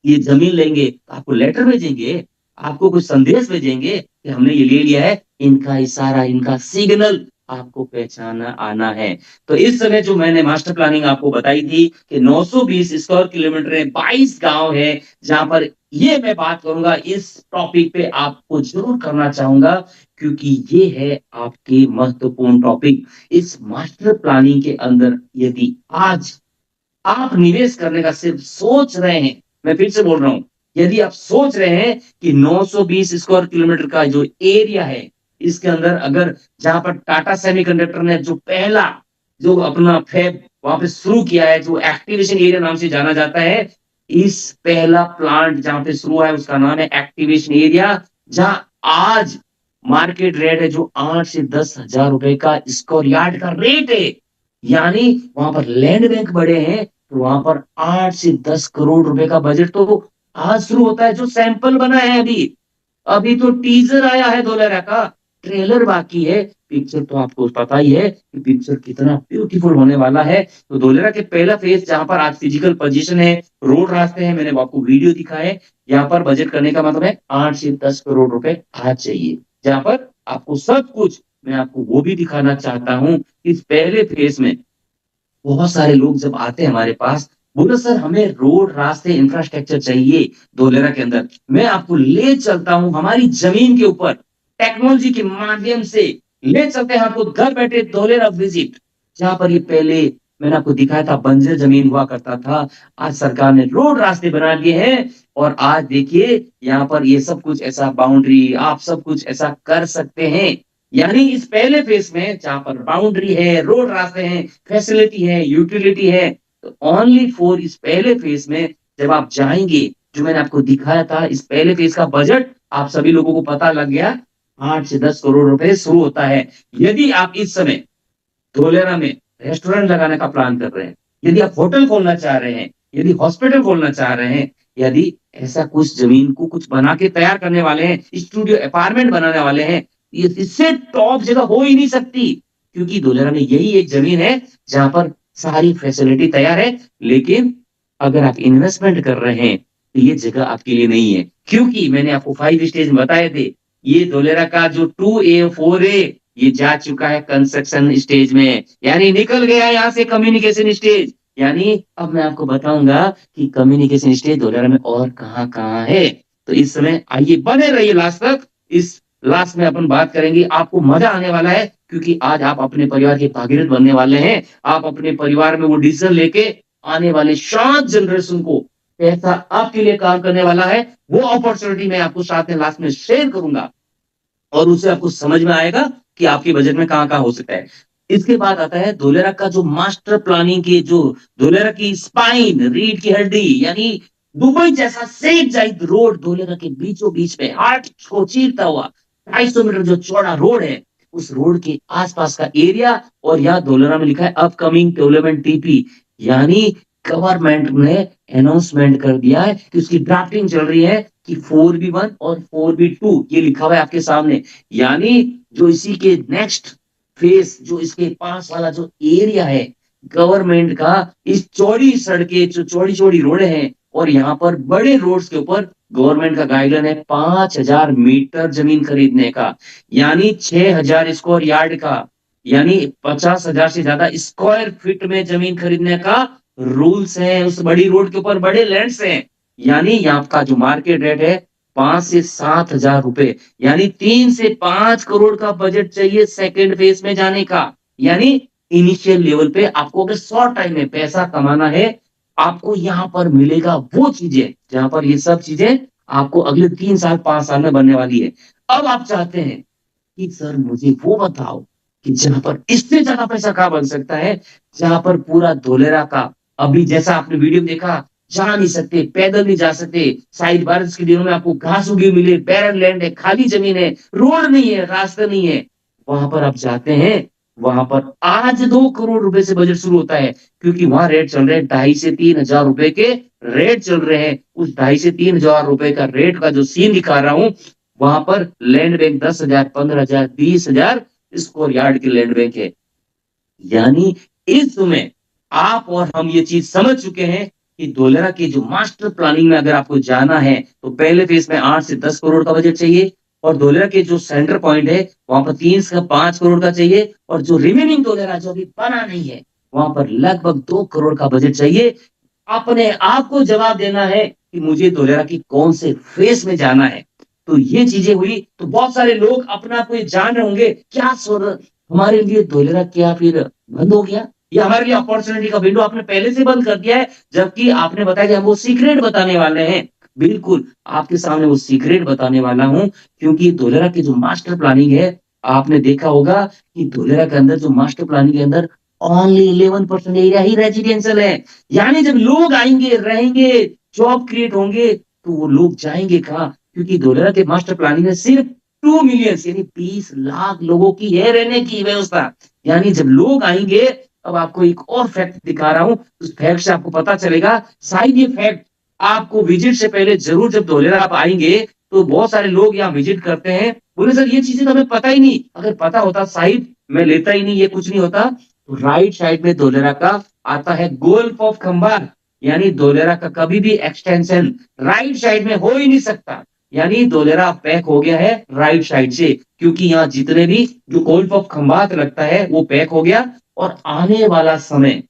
ये जमीन लेंगे, आपको लेटर भेजेंगे, आपको कुछ संदेश भेजेंगे कि हमने ये ले लिया है, इनका इशारा, इनका सिग्नल आपको पहचाना आना है। तो इस समय जो मैंने मास्टर प्लानिंग आपको बताई थी कि 920 स्क्वायर किलोमीटर है, 22 गांव है, जहां पर ये मैं बात करूंगा, इस टॉपिक पे आपको जरूर करना चाहूंगा, क्योंकि ये है आपके महत्वपूर्ण टॉपिक। इस मास्टर प्लानिंग के अंदर यदि आज आप निवेश करने का सिर्फ सोच रहे हैं, मैं फिर से बोल रहा हूं, यदि आप सोच रहे हैं कि 920 स्क्वायर किलोमीटर का जो एरिया है, इसके अंदर अगर जहां पर टाटा सेमीकंडक्टर ने जो पहला जो अपना फैब वहां पे शुरू किया है, जो एक्टिवेशन एरिया नाम से जाना जाता है, इस पहला प्लांट जहां पे शुरू है उसका नाम है एक्टिवेशन एरिया, जहां आज मार्केट रेट है जो 8 से 10 हजार रुपए का स्क्वायर यार्ड का रेट है। यानी वहां पर लैंड बैंक बड़े हैं, तो वहां पर 8 से 10 करोड़ रुपए का बजट तो आज शुरू होता है। जो सैंपल बना है अभी तो टीजर आया है धोलेरा का, ट्रेलर बाकी है, पिक्चर तो आपको पता ही है कि पिक्चर कितना ब्यूटीफुल होने वाला है। तो धोलेरा के पहला फेज जहां पर आज फिजिकल पोजीशन है, रोड रास्ते हैं, मैंने आपको वीडियो दिखा है, यहाँ पर बजट करने का मतलब है 8 से 10 करोड़ रुपए आज चाहिए, जहां पर आपको सब कुछ, मैं आपको वो भी दिखाना चाहता हूं। इस पहले फेज में बहुत सारे लोग जब आते हैं हमारे पास, बोलो सर हमें रोड रास्ते इंफ्रास्ट्रक्चर चाहिए धोलेरा के अंदर, मैं आपको ले चलता हूं हमारी जमीन के ऊपर, टेक्नोलॉजी के माध्यम से ले चलते हैं आपको घर बैठे धोलेरा विजिट, जहां पर ये पहले मैंने आपको दिखाया था बंजर जमीन हुआ करता था, आज सरकार ने रोड रास्ते बना दिए हैं, और आज देखिए यहाँ पर ये सब कुछ ऐसा बाउंड्री, आप सब कुछ ऐसा कर सकते हैं। यानी इस पहले फेज में जहां पर बाउंड्री है, रोड रास्ते हैं, फैसिलिटी है, यूटिलिटी है, तो ओनली फॉर इस पहले फेज में जब आप जाएंगे, जो मैंने आपको दिखाया था, इस पहले फेज का बजट आप सभी लोगों को पता लग गया, 8 से 10 करोड़ रुपए शुरू होता है। यदि आप इस समय धोलेरा में रेस्टोरेंट लगाने का प्लान कर रहे हैं, यदि आप होटल खोलना चाह रहे हैं, यदि हॉस्पिटल खोलना चाह रहे हैं, यदि ऐसा कुछ जमीन को कुछ बना के तैयार करने वाले हैं, स्टूडियो अपार्टमेंट बनाने वाले हैं, इससे टॉप जगह हो ही नहीं सकती, क्योंकि धोलेरा में यही एक जमीन है जहां पर सारी फैसिलिटी तैयार है। लेकिन अगर आप इन्वेस्टमेंट कर रहे हैं तो ये जगह आपके लिए नहीं है, क्योंकि मैंने आपको 5 स्टेज में बताए थे, ये धोलेरा का जो 2A 4A ये जा चुका है कंस्ट्रक्शन स्टेज में, यानी निकल गया यहाँ से कम्युनिकेशन स्टेज। यानी अब मैं आपको बताऊंगा कि कम्युनिकेशन स्टेज धोलेरा में और कहाँ कहाँ है। तो इस समय आइए बने रहिए लास्ट तक, इस लास्ट में अपन बात करेंगे, आपको मजा आने वाला है, क्योंकि आज आप अपने परिवार के भागीदार बनने वाले हैं। आप अपने परिवार में वो डिसीजन लेके आने वाले शांत जनरेशन को पैसा आपके लिए काम करने वाला है, वो अपॉर्चुनिटी मैं आपको साथ में लास्ट में शेयर करूंगा, और उससे आपको समझ में आएगा कि आपके बजट में कहाँ कहाँ हो सकता है। इसके बाद आता है धोलेरा का जो मास्टर प्लानिंग के, जो धोलेरा की स्पाइन, रीढ़ की हड्डी, यानी दुबई जैसा शेख जायद रोड धोलेरा के बीचों बीच में हार्ट को चीरता हुआ 250 मीटर जो चौड़ा रोड है, उस रोड के आसपास का एरिया, और यहाँ धोलेरा में लिखा है अपकमिंग डेवलपमेंट टीपी, यानी गवर्नमेंट ने अनाउंसमेंट कर दिया है कि उसकी ड्राफ्टिंग चल रही है, कि 4B1 और 4B2 ये लिखा हुआ है आपके सामने, यानी जो इसी के नेक्स्ट फेस, जो इसके पास वाला जो एरिया है गवर्नमेंट का, इस चौड़ी सड़कें, जो चौड़ी चौड़ी रोड हैं, और यहाँ पर बड़े रोड्स के ऊपर गवर्नमेंट का गाइडलाइन है 5,000 मीटर जमीन खरीदने का, यानी 6,000 स्क्वायर यार्ड का, यानी 50,000 से ज्यादा स्क्वायर फीट में जमीन खरीदने का रूल्स है उस बड़ी रोड के ऊपर, बड़े लैंड्स हैं। यानी यहाँ का जो मार्केट रेट है 5 से 7,000 रुपए, यानी 3 से 5 करोड़ का बजट चाहिए सेकेंड फेज में जाने का। यानी इनिशियल लेवल पे आपको अगर शॉर्ट टाइम में पैसा कमाना है, आपको यहाँ पर मिलेगा वो चीजें जहां पर ये सब चीजें आपको अगले 3 साल 5 साल में बनने वाली है। अब आप चाहते हैं कि सर मुझे वो बताओ कि जहां पर इससे ज्यादा पैसा कहाँ बन सकता है, जहां पर पूरा धोलेरा का, अभी जैसा आपने वीडियो देखा, जा नहीं सकते, पैदल नहीं जा सकते, शायद बारिश के दिनों में आपको घास उगी मिले, बैरन लैंड है, खाली जमीन है, रोड नहीं है, रास्ता नहीं है, वहां पर आप जाते हैं, वहां पर आज 2 करोड़ रुपए से बजट शुरू होता है, क्योंकि वहां रेट चल रहे हैं 2,500 से 3,000 रुपए के रेट चल रहे हैं। उस 2,500 से 3,000 रुपए का रेट का जो सीन दिखा रहा हूं, वहां पर लैंड बैंक 10,000, 15,000, 20,000 स्क्वायर यार्ड की लैंड बैंक है। यानी इस समय आप और हम ये चीज समझ चुके हैं कि धोलेरा की जो मास्टर प्लानिंग में अगर आपको जाना है तो पहले फेज में 8 से 10 करोड़ का बजट चाहिए, और धोलेरा के जो सेंटर पॉइंट है वहां पर 3 से 5 करोड़ का चाहिए, और जो रिमेनिंग धोलेरा जो अभी बना नहीं है वहां पर लगभग 2 करोड़ का बजट चाहिए। अपने आप को जवाब देना है कि मुझे धोलेरा की कौन से फेज में जाना है। तो ये चीजें हुई तो बहुत सारे लोग अपने आप को ये जान रहे होंगे, क्या हमारे लिए धोलेरा क्या फिर बंद हो गया, या हमारे लिए अपॉर्चुनिटी का विंडो आपने पहले से बंद कर दिया है, जबकि आपने बताया कि हम वो सीक्रेट बताने वाले हैं। बिल्कुल आपके सामने वो सीक्रेट बताने वाला हूं, क्योंकि धोलेरा की जो मास्टर प्लानिंग है, आपने देखा होगा कि धोलेरा के अंदर जो मास्टर प्लानिंग के अंदर ओनली 11% एरिया ही रेजिडेंशियल है। यानी जब लोग आएंगे, रहेंगे, जॉब क्रिएट होंगे, तो वो लोग जाएंगे कहाँ, क्योंकि धोलेरा के मास्टर प्लानिंग में सिर्फ 2 मिलियन यानी 20 लाख लोगों की है रहने की व्यवस्था। यानी जब लोग आएंगे, अब आपको एक और फैक्ट दिखा रहा हूं, उस फैक्ट से आपको पता चलेगा, शायद ये फैक्ट आपको विजिट से पहले जरूर, जब धोलेरा आप आएंगे तो बहुत सारे लोग यहाँ विजिट करते हैं, बोले सर ये चीजें तो हमें पता ही नहीं, अगर पता होता शायद मैं लेता ही नहीं, ये कुछ नहीं होता। तो राइट साइड में धोलेरा का आता है गोल्फ ऑफ खंबात, यानी धोलेरा का कभी भी एक्सटेंशन राइट साइड में हो ही नहीं सकता। यानी धोलेरा पैक हो गया है राइट साइड से, क्योंकि यहाँ जितने भी जो गोल्फ ऑफ खंबात लगता है वो पैक हो गया, और आने वाला समय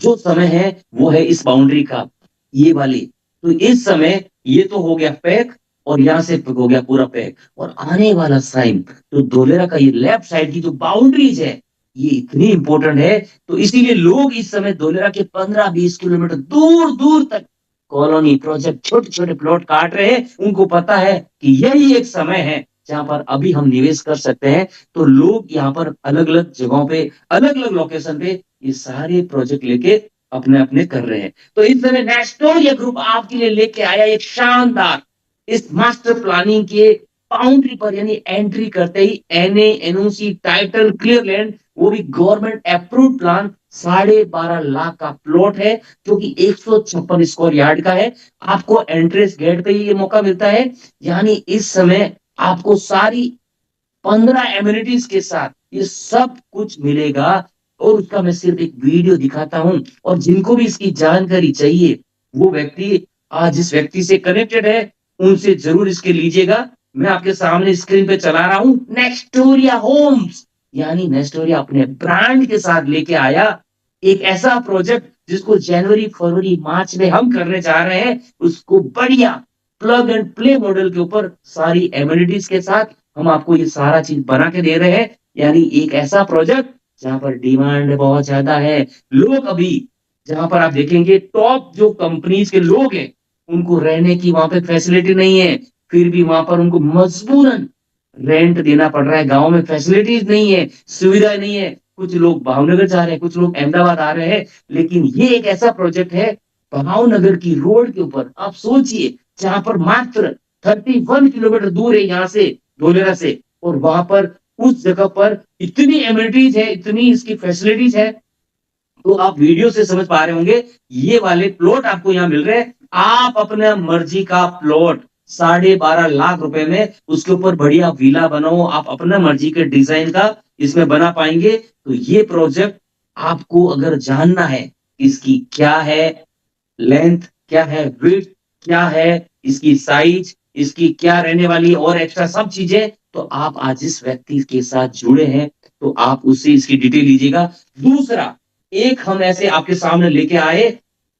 जो समय है वो है इस बाउंड्री का, ये वाली। तो इस समय ये तो हो गया पैक, और यहां से हो गया पूरा पैक, और आने वाला साइन तो धोलेरा का ये लेफ्ट साइड की जो बाउंड्रीज है ये इतनी इंपॉर्टेंट है, तो इसीलिए लोग इस समय धोलेरा के 15-20 किलोमीटर दूर दूर तक कॉलोनी प्रोजेक्ट छोटे छोटे प्लॉट काट रहे हैं। उनको पता है कि यही एक समय है जहां पर अभी हम निवेश कर सकते हैं। तो लोग यहाँ पर अलग अलग जगहों पे, अलग अलग लोकेशन पे ये सारे प्रोजेक्ट लेके अपने अपने कर रहे हैं। तो इस समय नेस्टोरिया ग्रुप आपके लिए लेके आया एक शानदार, इस मास्टर प्लानिंग के बाउंड्री पर, यानी एंट्री करते ही NA NOC title clear land, वो भी गवर्नमेंट अप्रूव्ड प्लान, 12.5 लाख का प्लॉट है, जो कि 156 स्क्वायर यार्ड का है। आपको एंट्रेंस गेट पे ही ये मौका मिलता है। यानी इस समय आपको सारी 15 एमिनिटीज के साथ ये सब कुछ मिलेगा, और उसका मैं सिर्फ एक वीडियो दिखाता हूं। और जिनको भी इसकी जानकारी चाहिए, वो व्यक्ति आज जिस व्यक्ति से कनेक्टेड है उनसे जरूर इसके लीजिएगा। मैं आपके सामने स्क्रीन पे चला रहा हूं नेस्टोरिया होम्स, यानी नेस्टोरिया अपने ब्रांड के साथ लेके आया एक ऐसा प्रोजेक्ट जिसको जनवरी, फरवरी, मार्च में हम करने जा रहे हैं। उसको बढ़िया प्लग एंड प्ले मॉडल के ऊपर सारी एमिनिटीज के साथ हम आपको ये सारा चीज बना के दे रहे हैं। यानी एक ऐसा प्रोजेक्ट जहां पर डिमांड बहुत ज्यादा है। लोग अभी जहां पर आप देखेंगे टॉप जो कंपनीज के लोग हैं, उनको रहने की वहां पे फैसिलिटी नहीं है, फिर भी वहां पर उनको मजबूरन रेंट देना पड़ रहा है। गांव में फैसिलिटीज नहीं है, सुविधा नहीं है। कुछ लोग भावनगर जा रहे हैं, कुछ लोग अहमदाबाद आ रहे हैं, लेकिन ये एक ऐसा प्रोजेक्ट है भावनगर की रोड के ऊपर। आप सोचिए, जहां पर मात्र 31 किलोमीटर दूर है यहाँ से, धोलेरा से, और वहां पर उस जगह पर इतनी एमिनिटीज है, इतनी इसकी फैसिलिटीज है, तो आप वीडियो से समझ पा रहे होंगे, ये वाले प्लॉट आपको यहाँ मिल रहे हैं। आप अपने मर्जी का प्लॉट 12.5 लाख रुपए में उसके ऊपर बढ़िया विला बनाओ, आप अपना मर्जी के डिजाइन का इसमें बना पाएंगे। तो ये प्रोजेक्ट आपको अगर जानना है इसकी क्या है लेंथ, क्या है विड्थ, क्या है इसकी साइज, इसकी क्या रहने वाली और एक्स्ट्रा सब चीजें, तो आप आज इस व्यक्ति के साथ जुड़े हैं तो आप उससे इसकी डिटेल लीजिएगा। दूसरा, एक हम ऐसे आपके सामने लेके आए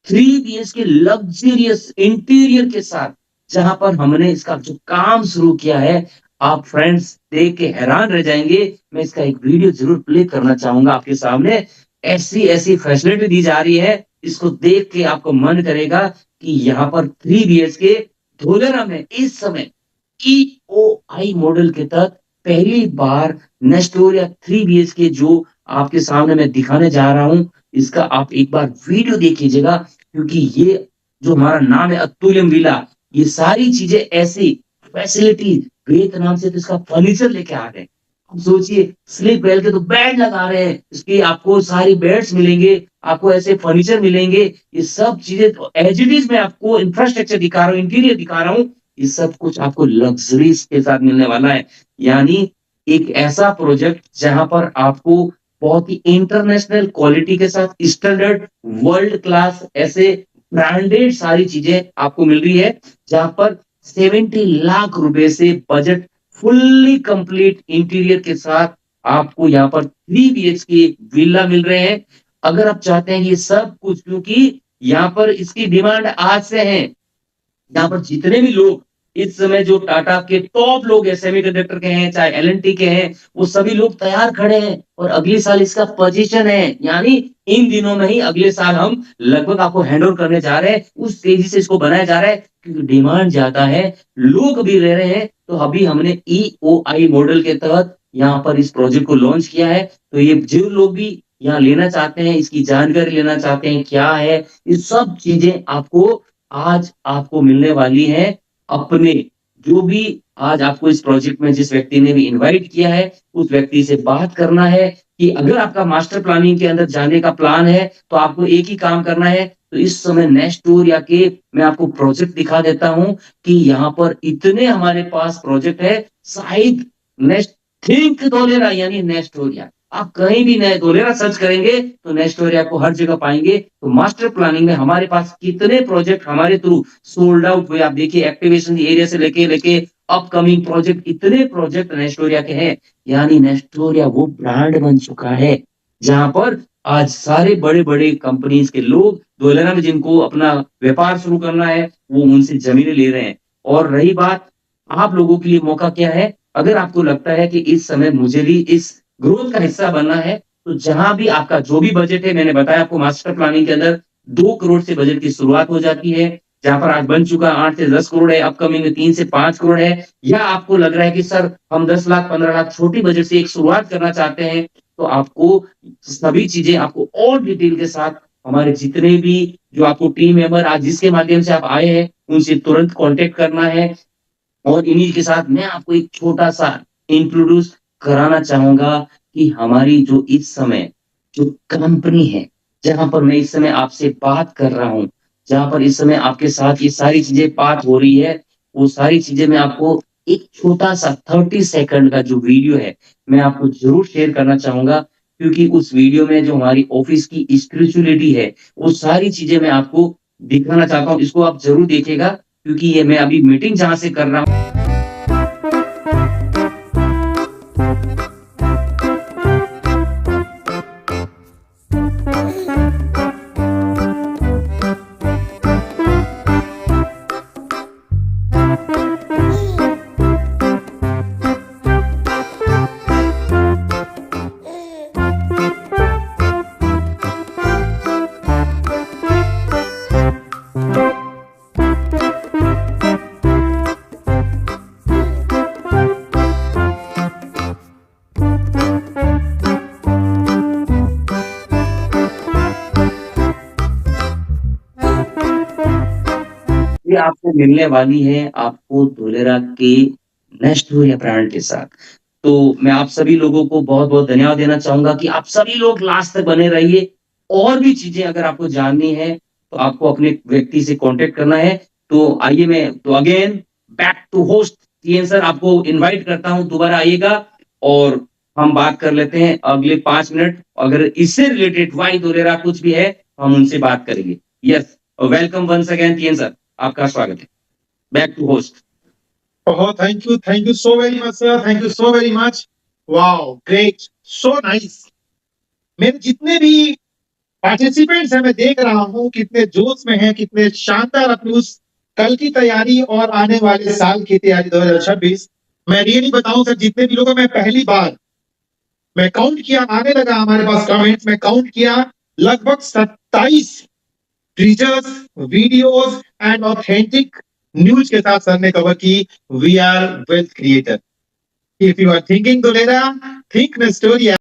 3 BHK लग्जरियस इंटीरियर के साथ, जहां पर हमने इसका जो काम शुरू किया है, आप फ्रेंड्स देख के हैरान रह जाएंगे। मैं इसका एक वीडियो जरूर प्ले करना चाहूंगा आपके सामने। ऐसी ऐसी फैसिलिटी दी जा रही है, इसको देख के आपको मन करेगा कि यहाँ पर 3 BHK धोलेरा में इस समय EOI मॉडल के तहत पहली बार नेस्टोरिया 3 BHK जो आपके सामने मैं दिखाने जा रहा हूं, इसका आप एक बार वीडियो देख लीजिएगा, क्योंकि ये जो हमारा नाम है अतुल्यम विला, ये सारी चीजें ऐसी फैसिलिटी वियतनाम से तो इसका फर्नीचर लेके आ रहे हैं। अब सोचिए, स्लीप वेल के तो बेड लगा रहे हैं, इसकी आपको सारी बेड्स मिलेंगे, आपको ऐसे फर्नीचर मिलेंगे, ये सब चीजें तो एज इट इज मैं आपको इंफ्रास्ट्रक्चर दिखा रहा हूँ, इंटीरियर दिखा रहा हूँ, ये सब कुछ आपको लग्जरीज के साथ मिलने वाला है। यानी एक ऐसा प्रोजेक्ट जहां पर आपको बहुत ही इंटरनेशनल क्वालिटी के साथ स्टैंडर्ड वर्ल्ड क्लास ऐसे ब्रांडेड सारी चीजें आपको मिल रही है, जहां पर 70 लाख रुपए से बजट फुल्ली कंप्लीट इंटीरियर के साथ आपको यहाँ पर 3 BHK विला मिल रहे हैं। अगर आप चाहते हैं ये सब कुछ, क्योंकि यहाँ पर इसकी डिमांड आज से है, यहाँ पर जितने भी लोग इस समय जो टाटा के टॉप लोग हैं, सेमीकंडक्टर के हैं, चाहे LNT के हैं, वो सभी लोग तैयार खड़े हैं और अगले साल इसका पोजीशन है, यानी इन दिनों में ही अगले साल हम लगभग आपको हैंड ओवर करने जा रहे हैं। उस तेजी से इसको बनाया जा रहा है क्योंकि डिमांड ज्यादा है, लोग भी रह रहे हैं। तो अभी हमने EOI मॉडल के तहत यहाँ पर इस प्रोजेक्ट को लॉन्च किया है। तो ये जो लोग भी यहाँ लेना चाहते हैं, इसकी जानकारी लेना चाहते हैं क्या है, ये सब चीजें आपको आज आपको मिलने वाली है। अपने जो भी आज आपको इस प्रोजेक्ट में जिस व्यक्ति ने भी इनवाइट किया है, उस व्यक्ति से बात करना है कि अगर आपका मास्टर प्लानिंग के अंदर जाने का प्लान है तो आपको एक ही काम करना है। तो इस समय नेस्टोरिया के मैं आपको प्रोजेक्ट दिखा देता हूं कि यहाँ पर इतने हमारे पास प्रोजेक्ट है। शायद नेस्ट थिंक धोलेरा यानी नेस्टोरिया, आप कहीं भी नए धोलेरा सर्च करेंगे तो नेस्टोरिया को हर जगह पाएंगे। तो मास्टर प्लानिंग में हमारे पास कितने प्रोजेक्ट हमारे थ्रू सोल्ड आउट हुए, आप देखिए एक्टिवेशन एरिया से लेके अपकमिंग प्रोजेक्ट, इतने प्रोजेक्ट नेस्टोरिया के हैं। यानी नेस्टोरिया वो ब्रांड बन चुका है जहां पर आज सारे बड़े बड़े कंपनीज के लोग धोलेरा में जिनको अपना व्यापार शुरू करना है, वो उनसे जमीनें ले रहे हैं। और रही बात आप लोगों के लिए मौका क्या है, अगर आपको लगता है कि इस समय मुझे भी इस ग्रोथ का हिस्सा बनना है, तो जहां भी आपका जो भी बजट है, मैंने बताया आपको मास्टर प्लानिंग के अंदर 2 करोड़ से बजट की शुरुआत हो जाती है, जहां पर आज बन चुका 8 से 10 करोड़ है, अपकमिंग में 3 से 5 करोड़ है। या आपको लग रहा है कि सर हम 10 लाख 15 लाख छोटी बजट से एक शुरुआत करना चाहते हैं, तो आपको सभी चीजें आपको और डिटेल के साथ हमारे जितने भी जो आपको टीम मेंबर आज जिसके माध्यम से आप आए हैं, उनसे तुरंत कांटेक्ट करना है। और इन्हीं के साथ मैं आपको एक छोटा सा इंट्रोड्यूस कराना चाहूंगा कि हमारी जो इस समय जो कंपनी है, जहां पर मैं इस समय आपसे बात कर रहा हूं, जहां पर इस समय आपके साथ ये सारी चीजें बात हो रही है, वो सारी चीजें मैं आपको एक छोटा सा 30 सेकंड का जो वीडियो है मैं आपको जरूर शेयर करना चाहूंगा, क्योंकि उस वीडियो में जो हमारी ऑफिस की स्पिरिचुअलिटी है, वो सारी चीजें मैं आपको दिखाना चाहता हूँ। इसको आप जरूर देखिएगा, क्योंकि ये मैं अभी मीटिंग जहां से कर रहा हूँ। आपको मिलने वाली है आपको धोलेरा के नेस्टोरिया ब्रांड के साथ। तो मैं आप सभी लोगों को बहुत बहुत धन्यवाद देना चाहूंगा कि आप सभी लोग लास्ट तक बने रहिए और भी चीजें अगर आपको जाननी है तो आपको अपने व्यक्ति से कांटेक्ट करना है। तो आइए मैं तो again back to host TN sir, आपको इनवाइट करता हूं, दोबारा आइएगा और हम बात कर लेते हैं अगले 5 मिनट। अगर इससे रिलेटेड वाई धोलेरा कुछ भी है हम उनसे बात करेंगे। Yes, welcome once again TN sir, आपका स्वागत है। Back to host. Oh, thank you so very much, sir. Thank you so very much. Wow, great, so nice. मेरे जितने भी पार्टिसिपेंट्स हैं मैं देख रहा हूँ कितने जोश में हैं, कितने शानदार अपनी उस कल की तैयारी और आने वाले साल की तैयारी 2026। मैं रियली बताऊं सर, जितने भी लोगों में पहली बार मैं काउंट किया, आने लगा हमारे पास कमेंट्स में, काउंट किया लगभग 27 teasers, videos and authentic news के साथ सर ने कवर की we are wealth creator. If you are thinking Dholera, think नेस्टोरिया।